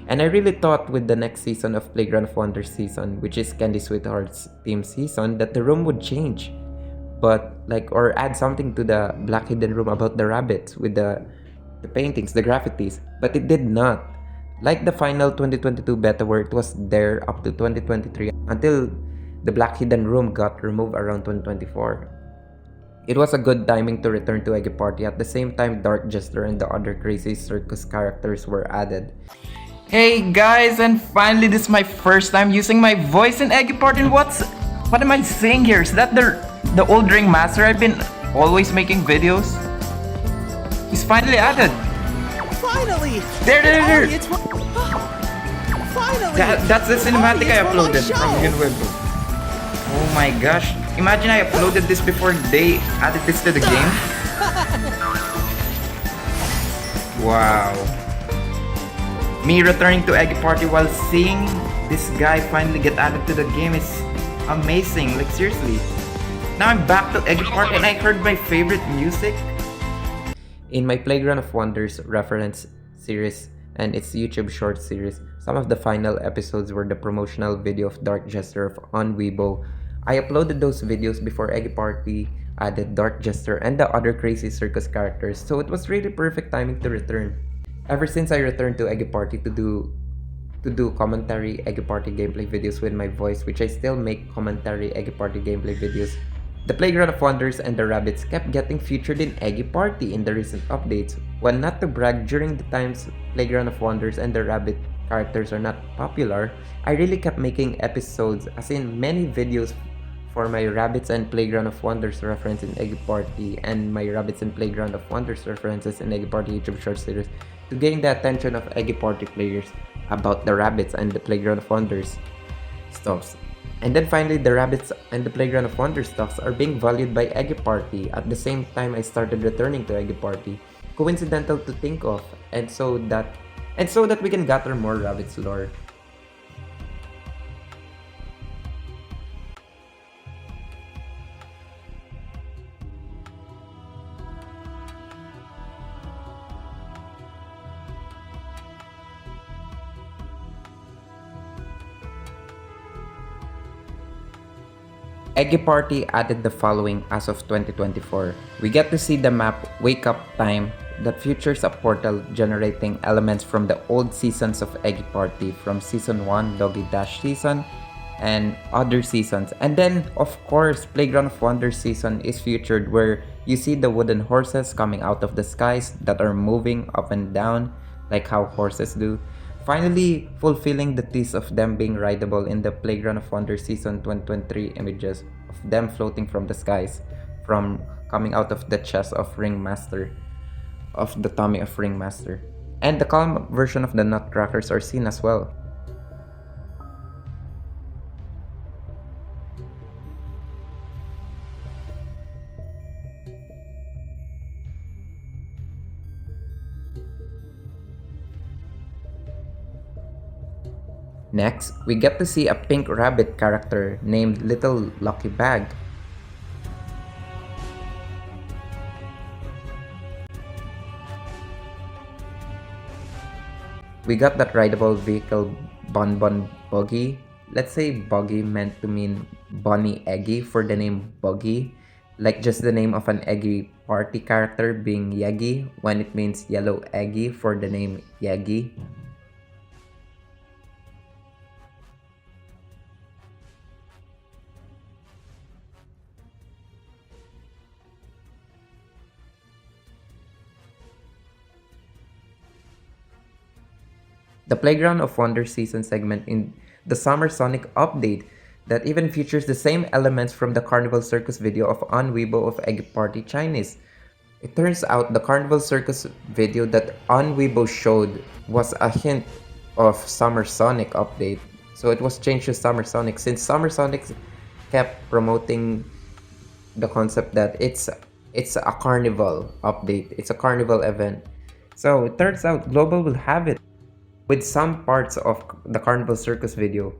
And I really thought with the next season of Playground of Wonders season, which is Candy Sweetheart's theme season, that the room would change. But or add something to the black hidden room about the rabbits with the paintings, the graffitis. But it did not. Like the final 2022 beta where it was there up to 2023 until the black hidden room got removed around 2024. It was a good timing to return to Eggy Party. At the same time, Dark Jester and the other crazy circus characters were added. Hey guys, and finally this is my first time using my voice in Eggy Party. And what am I saying here? Is that the old ringmaster I've been always making videos? He's finally added. Finally! There. Finally! That's the cinematic I uploaded from Web. Oh my gosh. Imagine I uploaded this before they added this to the game. Wow. Me returning to Eggy Party while seeing this guy finally get added to the game is amazing. Like seriously. Now I'm back to Eggy Party and I heard my favorite music. In my Playground of Wonders reference series and its YouTube short series, some of the final episodes were the promotional video of Dark Jester on Weibo. I uploaded those videos before Eggy Party added Dark Jester and the other crazy circus characters, so it was really perfect timing to return. Ever since I returned to Eggy Party to do commentary Eggy Party gameplay videos with my voice, which I still make commentary Eggy Party gameplay videos, the Playground of Wonders and the rabbits kept getting featured in Eggy Party in the recent updates. While not to brag, during the times Playground of Wonders and the rabbit characters are not popular, I really kept making episodes, as in many videos for my Rabbits and Playground of Wonders reference in Eggy Party and my Rabbits and Playground of Wonders references in Eggy Party YouTube short series to gain the attention of Eggy Party players about the Rabbits and the Playground of Wonders stuffs. And then finally, the Rabbits and the Playground of Wonders stuffs are being valued by Eggy Party at the same time I started returning to Eggy Party. Coincidental to think of, and so that we can gather more Rabbits lore. Eggy Party added the following as of 2024. We get to see the map Wake Up Time that features a portal generating elements from the old seasons of Eggy Party from Season 1, Doggy Dash Season, and other seasons. And then, of course, Playground of Wonders Season is featured where you see the wooden horses coming out of the skies that are moving up and down like how horses do. Finally, fulfilling the tease of them being rideable in the Playground of Wonders Season 2023 images of them floating from the skies, from coming out of the chest of Ringmaster, of the tummy of Ringmaster. And the calm version of the Nutcrackers are seen as well. Next, we get to see a pink rabbit character named Little Lucky Bag. We got that rideable vehicle Bon Buggy. Let's say Buggy meant to mean Bunny Eggy for the name Buggy, like just the name of an Eggy Party character being Yeggy when it means yellow Eggy for the name Yeggy. The Playground of Wonders season segment in the Summer Sonic update that even features the same elements from the Carnival Circus video of On Weibo of Eggy Party Chinese. It turns out the Carnival Circus video that On Weibo showed was a hint of Summer Sonic update. So it was changed to Summer Sonic since Summer Sonic kept promoting the concept that it's a carnival update. It's a carnival event. So it turns out Global will have it. with some parts of the Carnival Circus video.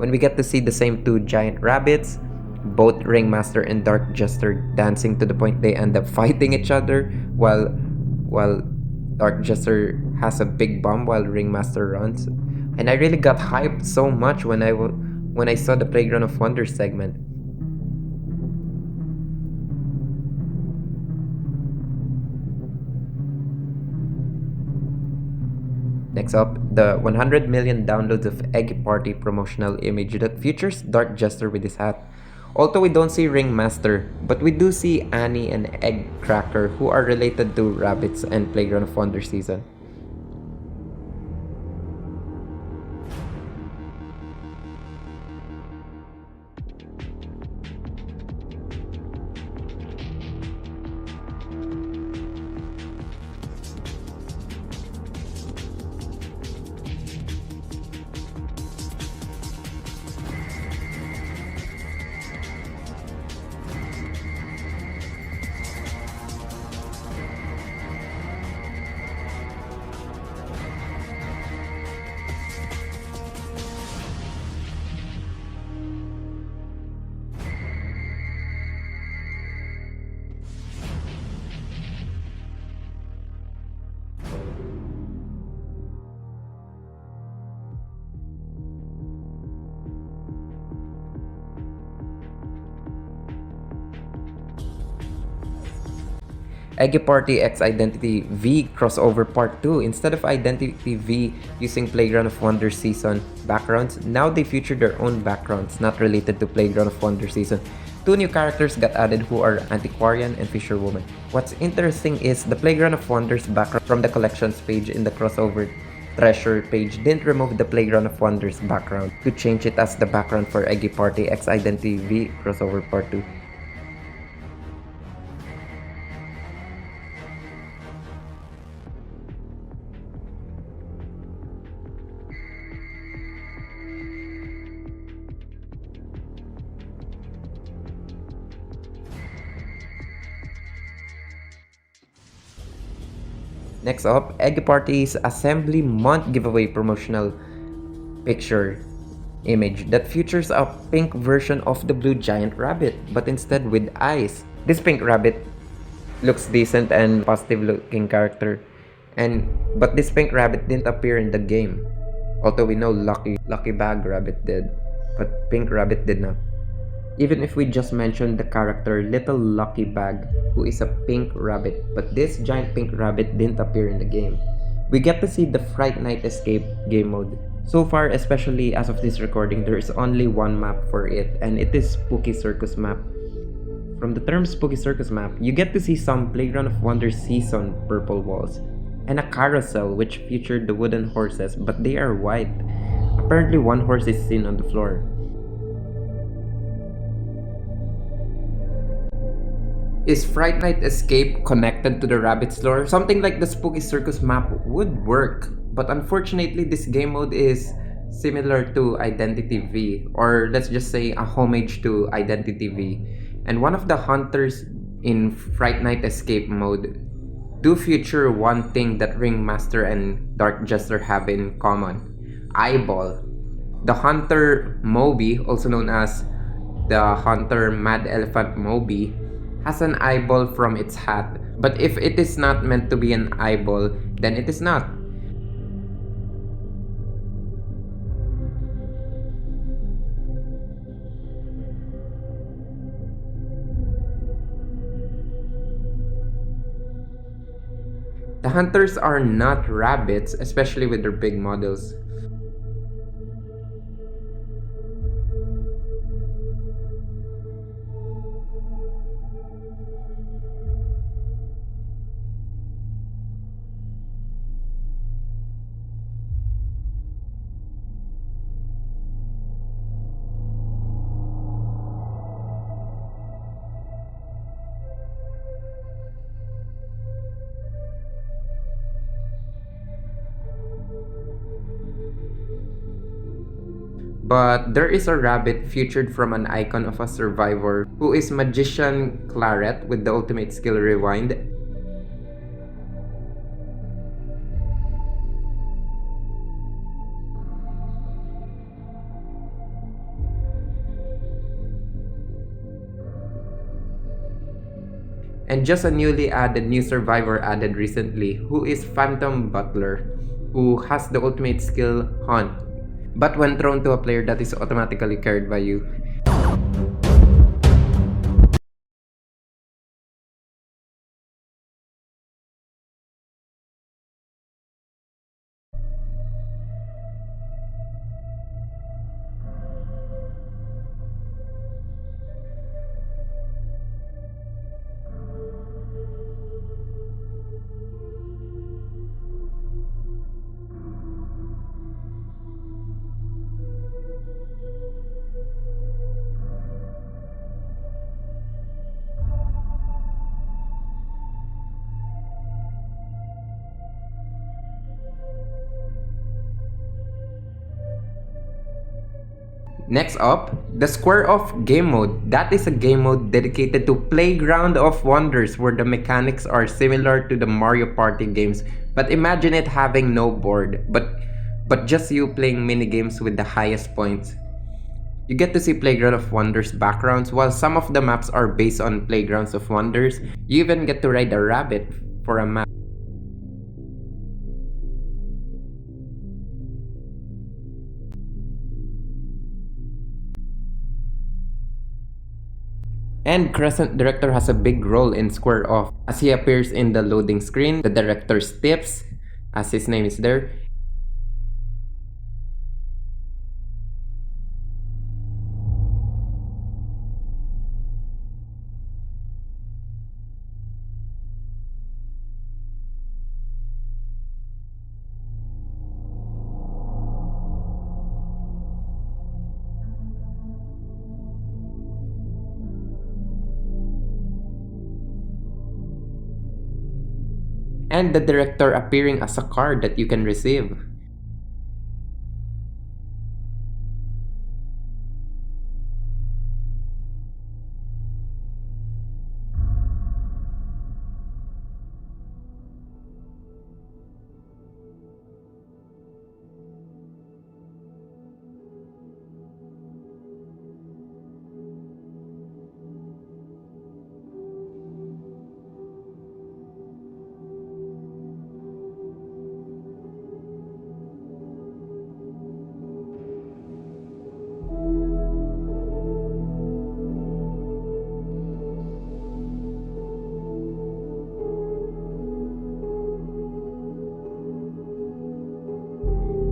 When we get to see the same two giant rabbits, both Ringmaster and Dark Jester dancing to the point they end up fighting each other while Dark Jester has a big bomb while Ringmaster runs. And I really got hyped so much when I saw the Playground of Wonder segment. Next up, the 100 million downloads of Eggy Party promotional image that features Dark Jester with his hat. Although we don't see Ringmaster, but we do see Annie and Egg Cracker, who are related to Rabbits and Playground of Wonder season. Eggy Party X Identity V crossover part 2. Instead of Identity V using Playground of Wonder season backgrounds, now they feature their own backgrounds not related to Playground of Wonder season. Two new characters got added who are Antiquarian and Fisherwoman. What's interesting is the Playground of Wonders background from the collections page in the crossover treasure page didn't remove the Playground of Wonders background to change it as the background for Eggy Party X Identity V crossover part 2. Next up, Eggy Party's Assembly Month giveaway promotional picture image that features a pink version of the blue giant rabbit, but instead with eyes. This pink rabbit looks decent and positive looking character, but this pink rabbit didn't appear in the game. Although we know Lucky Bag Rabbit did, but Pink Rabbit did not. Even if we just mentioned the character Little Lucky Bag, who is a pink rabbit, but this giant pink rabbit didn't appear in the game. We get to see the Fright Night Escape game mode. So far, especially as of this recording, there is only one map for it, and it is Spooky Circus map. From the term Spooky Circus map, you get to see some Playground of Wonder season purple walls, and a carousel which featured the wooden horses, but they are white. Apparently one horse is seen on the floor. Is Fright Night Escape connected to the Rabbit's lore? Something like the Spooky Circus map would work, but unfortunately this game mode is similar to Identity V, or let's just say a homage to Identity V. And one of the hunters in Fright Night Escape mode do feature one thing that Ringmaster and Dark Jester have in common: eyeball. The hunter Moby, also known as the hunter Mad Elephant Moby, has an eyeball from its hat. But if it is not meant to be an eyeball, then it is not. The hunters are not rabbits, especially with their big models. But there is a rabbit featured from an icon of a survivor who is Magician Claret with the ultimate skill Rewind. And just a newly added new survivor added recently, who is Phantom Butler, who has the ultimate skill Hunt, but when thrown to a player, that is automatically carried by you. Next up, the Square Off game mode. That is a game mode dedicated to Playground of Wonders, where the mechanics are similar to the Mario Party games, but imagine it having no board, but just you playing mini games with the highest points. You get to see Playground of Wonders backgrounds. While some of the maps are based on Playgrounds of Wonders, you even get to ride a rabbit for a map. And Crescent Director has a big role in Square Off, as he appears in the loading screen, the director's tips, as his name is there. And the director appearing as a card that you can receive.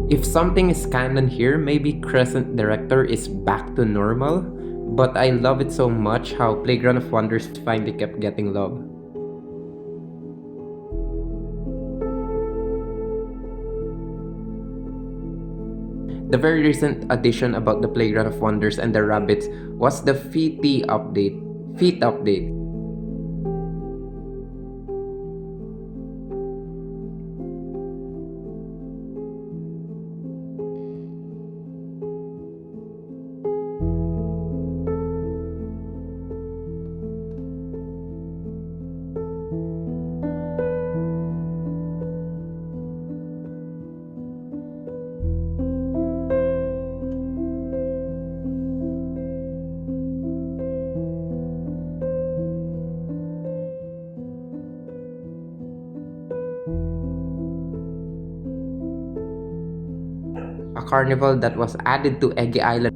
If something is canon here, maybe Crescent Director is back to normal, but I love it so much how Playground of Wonders finally kept getting love. The very recent addition about the Playground of Wonders and the rabbits was the Feet update. A carnival that was added to Eggy Island.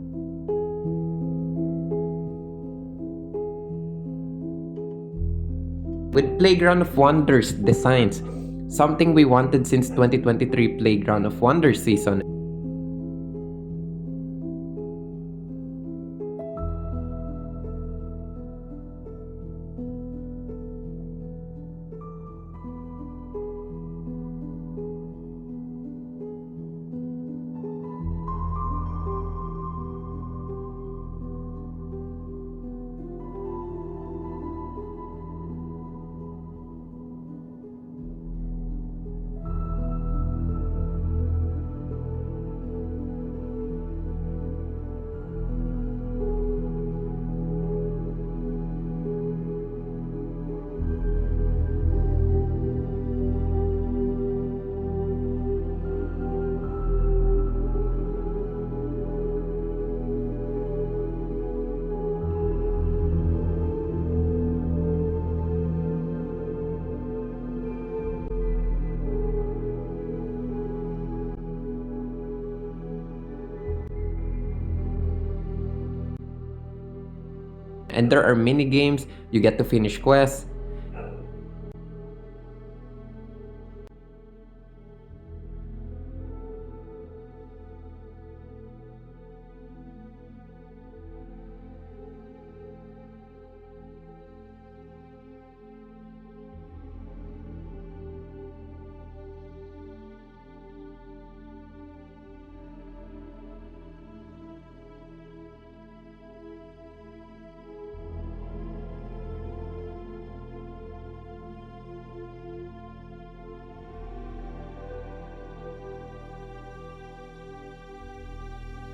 With Playground of Wonders designs, something we wanted since 2023 Playground of Wonders season. And there are mini games, you get to finish quests.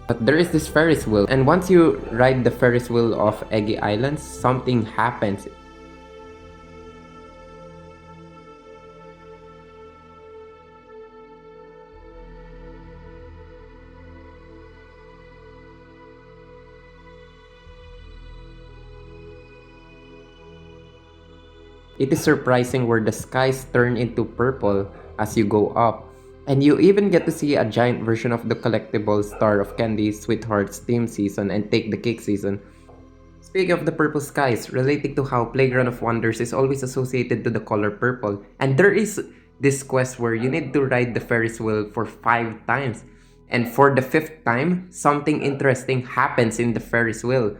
But there is this Ferris wheel, and once you ride the Ferris wheel of Eggy Islands, something happens. It is surprising where the skies turn into purple as you go up. And you even get to see a giant version of the collectible Star of Candy Sweethearts theme season and Take the Cake season. Speaking of the purple skies, relating to how Playground of Wonders is always associated to the color purple. And there is this quest where you need to ride the Ferris wheel for 5 times. And for the 5th time, something interesting happens in the Ferris wheel.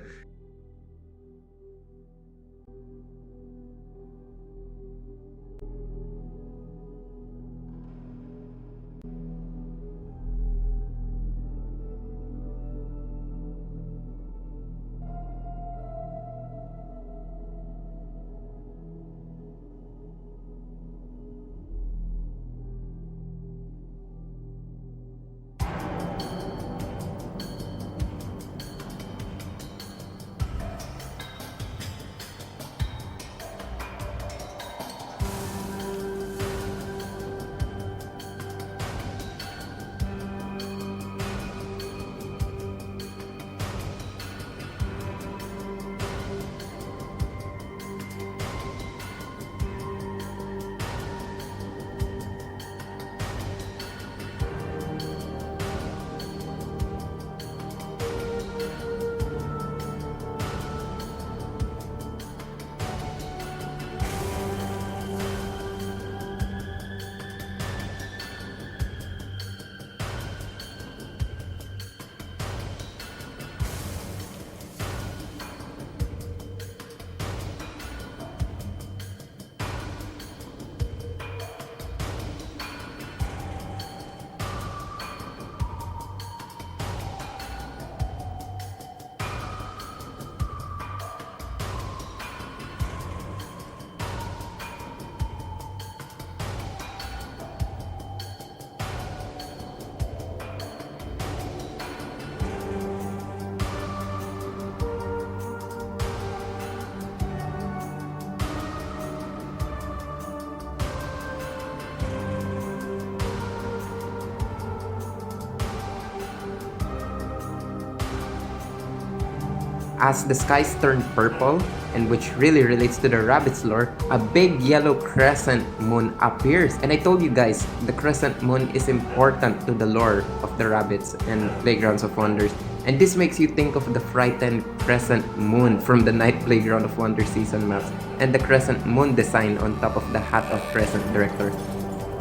As the skies turn purple, and which really relates to the rabbit's lore, a big yellow crescent moon appears. And I told you guys, the crescent moon is important to the lore of the rabbits and Playgrounds of Wonders. And this makes you think of the frightened crescent moon from the Night Playground of Wonder season maps and the crescent moon design on top of the hat of Crescent Director.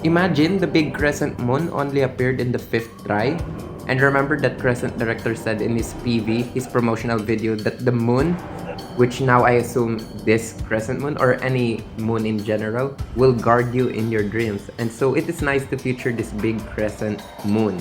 Imagine the big crescent moon only appeared in the 5th try. And remember that Crescent Director said in his PV, his promotional video, that the moon, which now I assume this crescent moon or any moon in general, will guard you in your dreams. And so it is nice to feature this big crescent moon.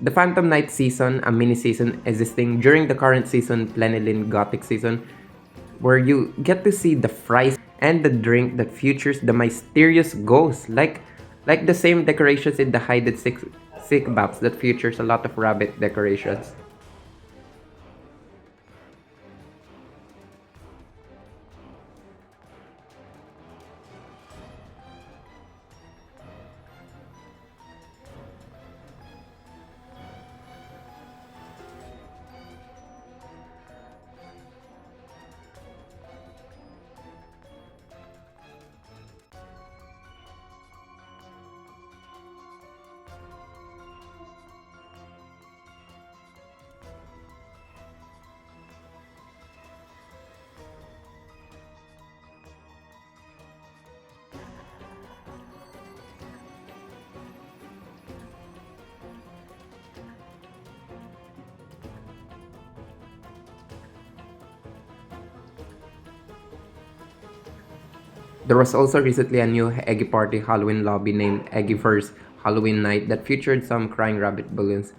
The Phantom Knight season, a mini season existing during the current season, Plenilyn Gothic season, where you get to see the fries and the drink that features the mysterious ghost, like the same decorations in the hidden sick box that features a lot of rabbit decorations. There was also recently a new Eggy Party Halloween lobby named Eggyverse Halloween Night that featured some crying rabbit balloons.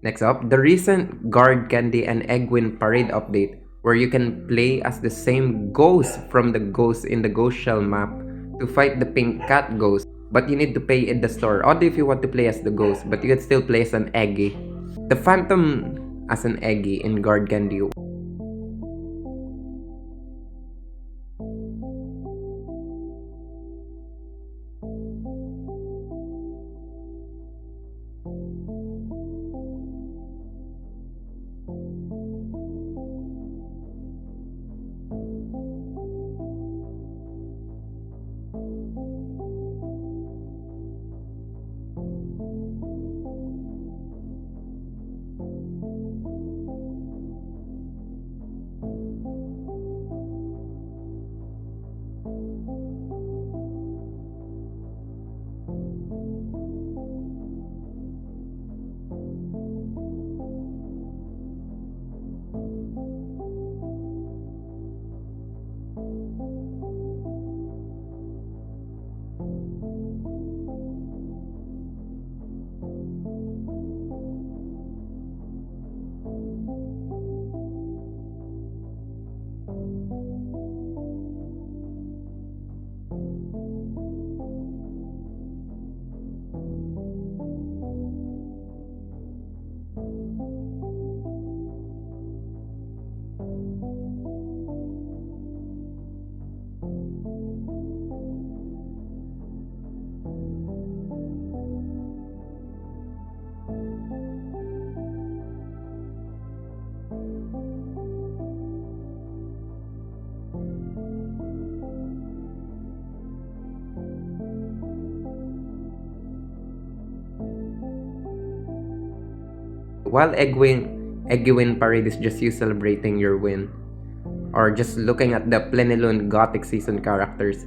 Next up, the recent Guard Candy and Eggwin Parade update, where you can play as the same ghost from the ghost in the Ghost Shell map to fight the pink cat ghost, but you need to pay in the store. Odd if you want to play as the ghost, but you can still play as an Eggy. The Phantom as an Eggy in Guard Candy. While Eggwin Parade is just you celebrating your win, or just looking at the Plenilyn Gothic season characters.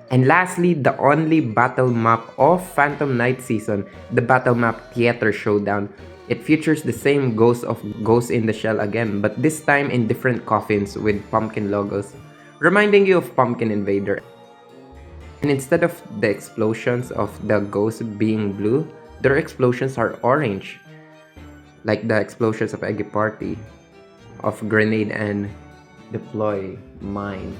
And lastly, the only battle map of Phantom Night season, the battle map Theater Showdown. It features the same Ghost of Ghost in the Shell again, but this time in different coffins with pumpkin logos, reminding you of Pumpkin Invader. And instead of the explosions of the ghosts being blue, their explosions are orange, like the explosions of Eggy Party, of Grenade and Deploy Mine.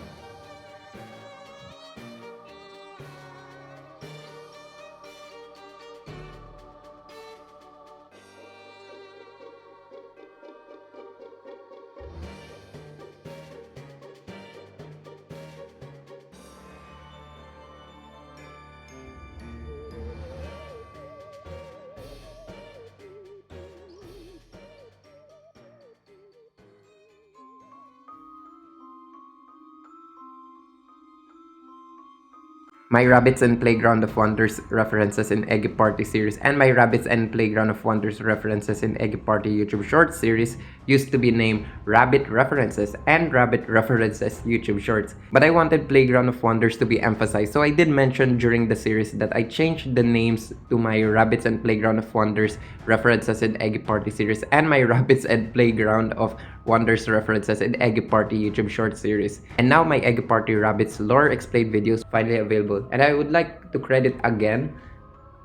My Rabbits and Playground of Wonders references in Eggy Party series and my Rabbits and Playground of Wonders references in Eggy Party YouTube Shorts series used to be named Rabbit References and Rabbit References YouTube Shorts. But I wanted Playground of Wonders to be emphasized, so I did mention during the series that I changed the names to my Rabbits and Playground of Wonders references in Eggy Party series and my Rabbits and Playground of Wonders references in Eggy Party YouTube Short series. And now my Eggy Party Rabbits lore explained videos finally available. And I would like to credit again,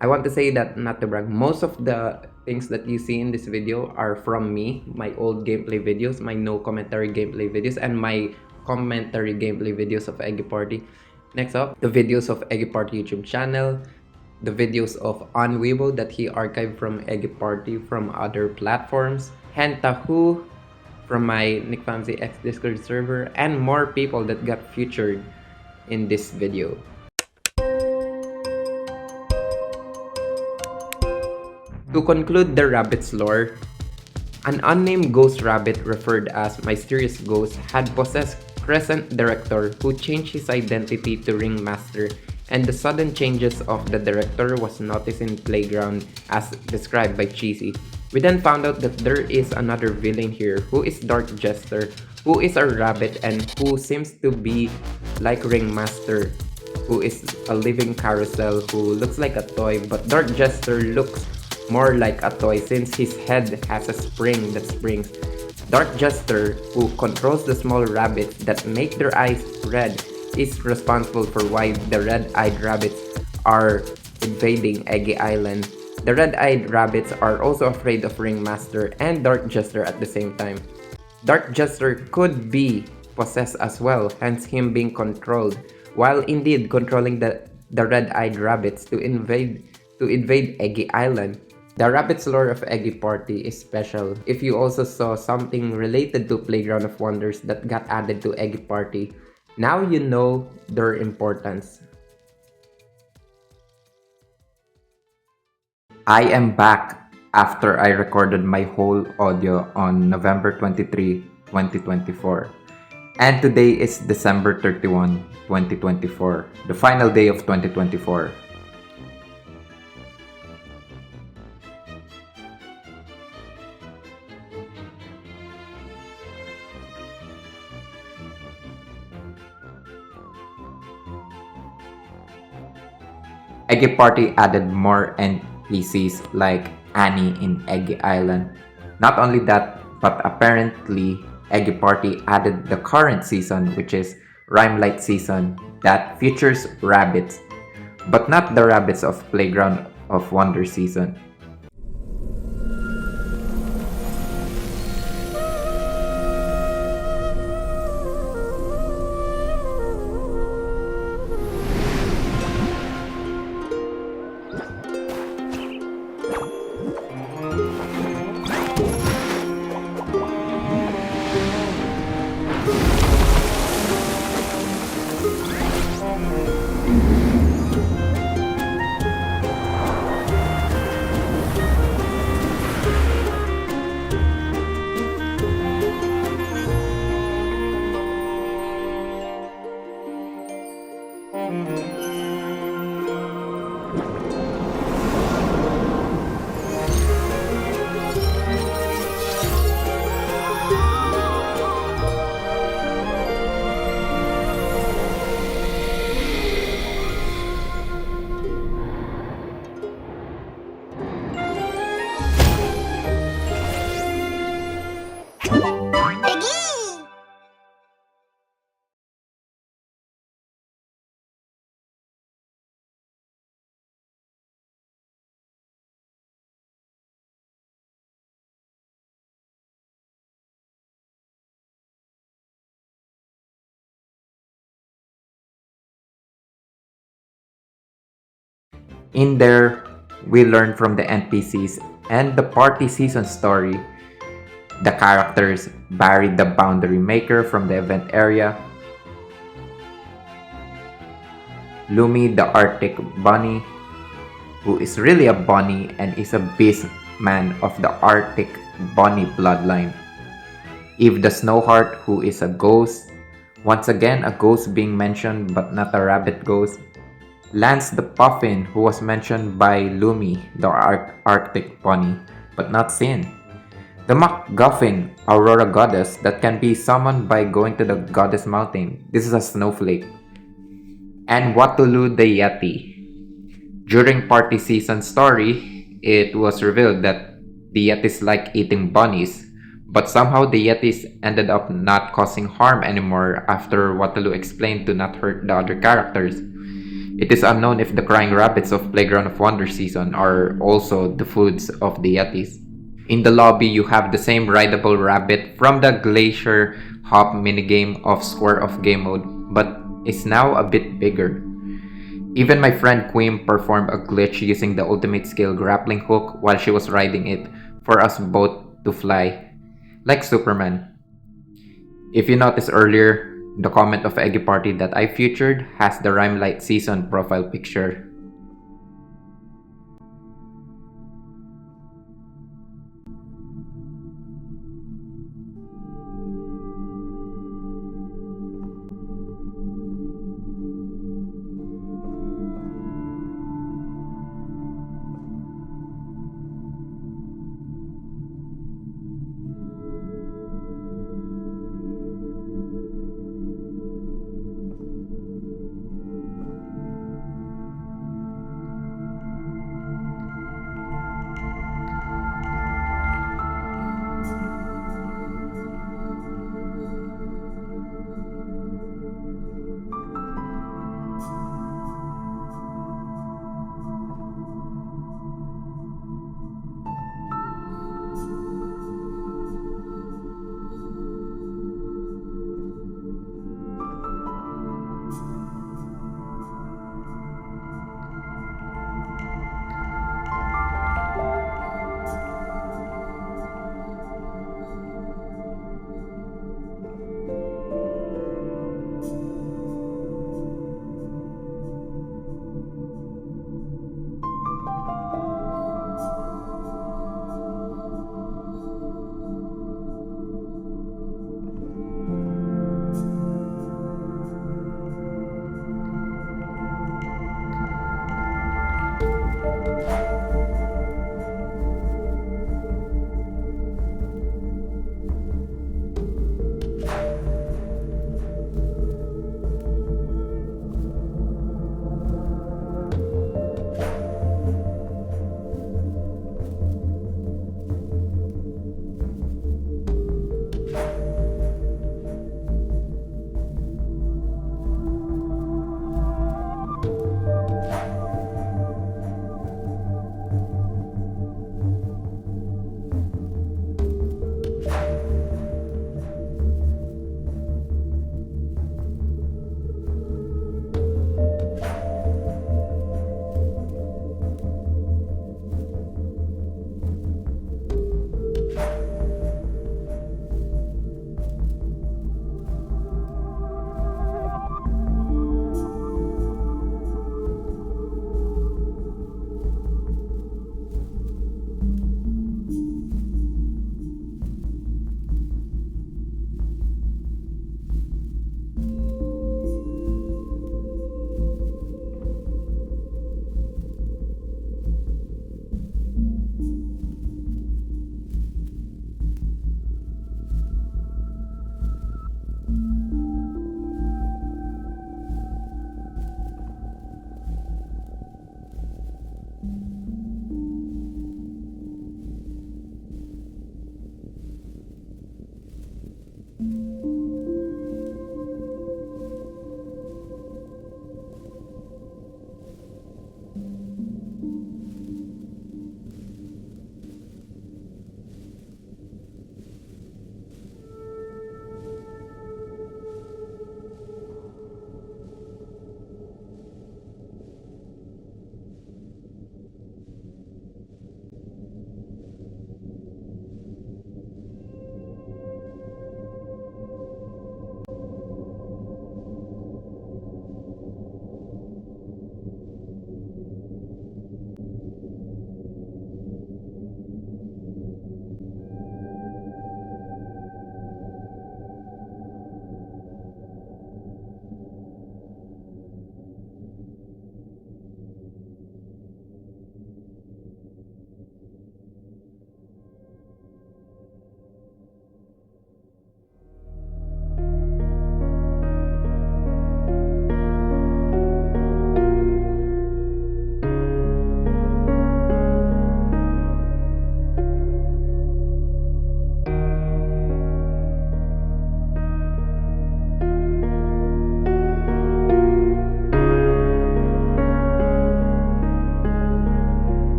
I want to say that, not to brag, most of the things that you see in this video are from me, my old gameplay videos, my no commentary gameplay videos, and my commentary gameplay videos of Eggy Party. Next up, the videos of Eggy Party YouTube channel, the videos of Unweebo that he archived from Eggy Party from other platforms, Henta Who from my Nick Famzy X Discord server, and more people that got featured in this video. To conclude the rabbit's lore, an unnamed ghost rabbit referred as Mysterious Ghost had possessed Crescent Director, who changed his identity to Ringmaster, and the sudden changes of the Director was noticed in Playground as described by Cheesy. We then found out that there is another villain here who is Dark Jester, who is a rabbit and who seems to be like Ringmaster, who is a living carousel who looks like a toy, but Dark Jester looks more like a toy since his head has a spring that springs. Dark Jester, who controls the small rabbits that make their eyes red, is responsible for why the red-eyed rabbits are invading Eggy Island. The red-eyed rabbits are also afraid of Ringmaster and Dark Jester at the same time. Dark Jester could be possessed as well, hence him being controlled, while indeed controlling the red-eyed rabbits to invade Eggy Island. The rabbit's lore of Eggy Party is special. If you also saw something related to Playground of Wonders that got added to Eggy Party, now you know their importance. I am back after I recorded my whole audio on November 23, 2024. And today is December 31, 2024, the final day of 2024. Eggy Party added more NPCs like Annie in Eggy Island. Not only that, but apparently Eggy Party added the current season, which is Rimelight season, that features rabbits, but not the rabbits of Playground of Wonder season. In there, we learn from the NPCs and the party season story. The characters buried the boundary maker from the event area. Lumi the Arctic Bunny, who is really a bunny and is a beast man of the Arctic Bunny bloodline. Eve the Snowheart, who is a ghost. Once again, a ghost being mentioned but not a rabbit ghost. Lance the Puffin, who was mentioned by Lumi, the Arctic Bunny, but not Sin. The MacGuffin, Aurora Goddess, that can be summoned by going to the Goddess Mountain. This is a snowflake. And Watulu the Yeti. During party season story, it was revealed that the Yetis like eating bunnies, but somehow the Yetis ended up not causing harm anymore after Watulu explained to not hurt the other characters. It is unknown if the crying rabbits of Playground of Wonder season are also the foods of the Yetis. In the lobby, you have the same rideable rabbit from the Glacier Hop minigame of Square of Game mode, but is now a bit bigger. Even my friend Queen performed a glitch using the ultimate skill grappling hook while she was riding it for us both to fly, like Superman. If you noticed earlier, the comment of Eggy Party that I featured has the Rimelight season profile picture.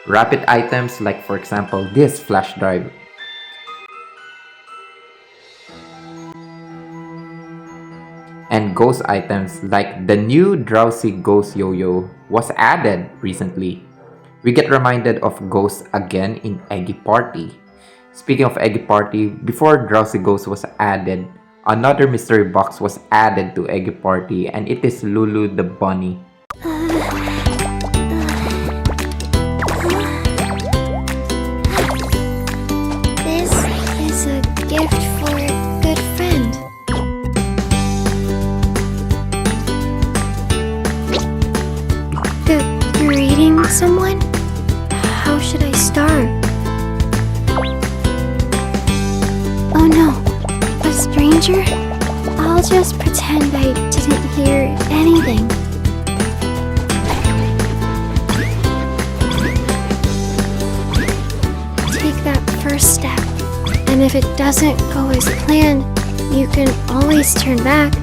Rabbit items like, for example, this flash drive. And ghost items like the new drowsy ghost yo-yo was added recently. We get reminded of ghosts again in Eggy Party. Speaking of Eggy Party, before drowsy ghost was added, another mystery box was added to Eggy Party, and it is Lulu the bunny. This is a gift for a good friend. Greeting someone? How should I start? Oh no, a stranger? I'll just pretend I didn't hear anything. Take that first step, and if it doesn't go as planned, you can always turn back.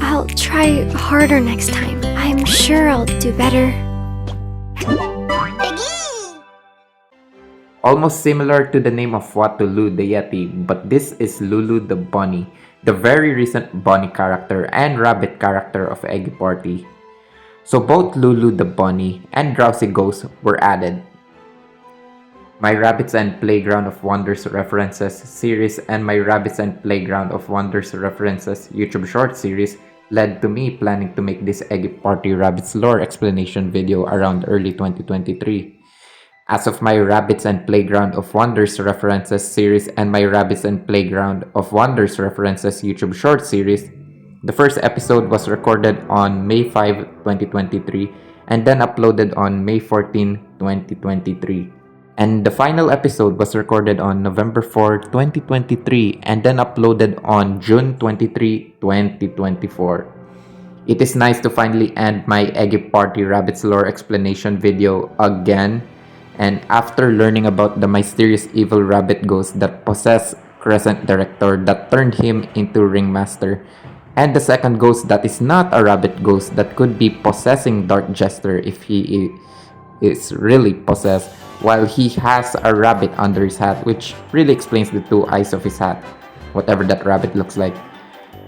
I'll try harder next time. I'm sure I'll do better. Almost similar to the name of Watulu the Yeti, but this is Lulu the bunny, the very recent bunny character and rabbit character of Eggy Party. So both Lulu the bunny and Drowsy Ghost were added. My Rabbits and Playground of Wonders references series and my Rabbits and Playground of Wonders references YouTube short series led to me planning to make this Eggy Party Rabbits lore explanation video around early 2023. As of my Rabbits and Playground of Wonders references series and my Rabbits and Playground of Wonders references YouTube short series, the first episode was recorded on May 5, 2023 and then uploaded on May 14, 2023. And the final episode was recorded on November 4, 2023 and then uploaded on June 23, 2024. It is nice to finally end my Eggy Party Rabbits lore explanation video again. And after learning about the mysterious evil rabbit ghost that possessed Crescent Director that turned him into Ringmaster, and the second ghost that is not a rabbit ghost that could be possessing Dark Jester if he is really possessed, while he has a rabbit under his hat, which really explains the two eyes of his hat, whatever that rabbit looks like.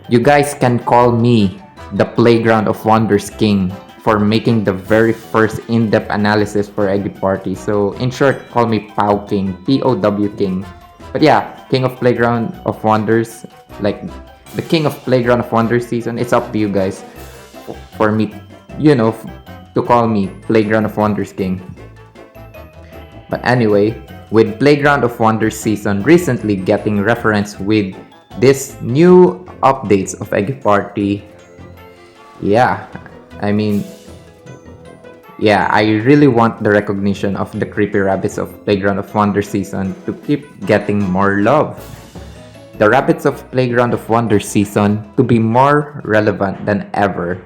You guys can call me the Playground of Wonders King for making the very first in-depth analysis for Eggy Party. So in short, call me Pow King, P-O-W King. But yeah, King of Playground of Wonders, like the King of Playground of Wonders season, it's up to you guys for me, to call me Playground of Wonders King. But anyway, with Playground of Wonders season recently getting reference with this new updates of Eggy Party, I really want the recognition of the creepy rabbits of Playground of Wonders season to keep getting more love. The rabbits of Playground of Wonders season to be more relevant than ever.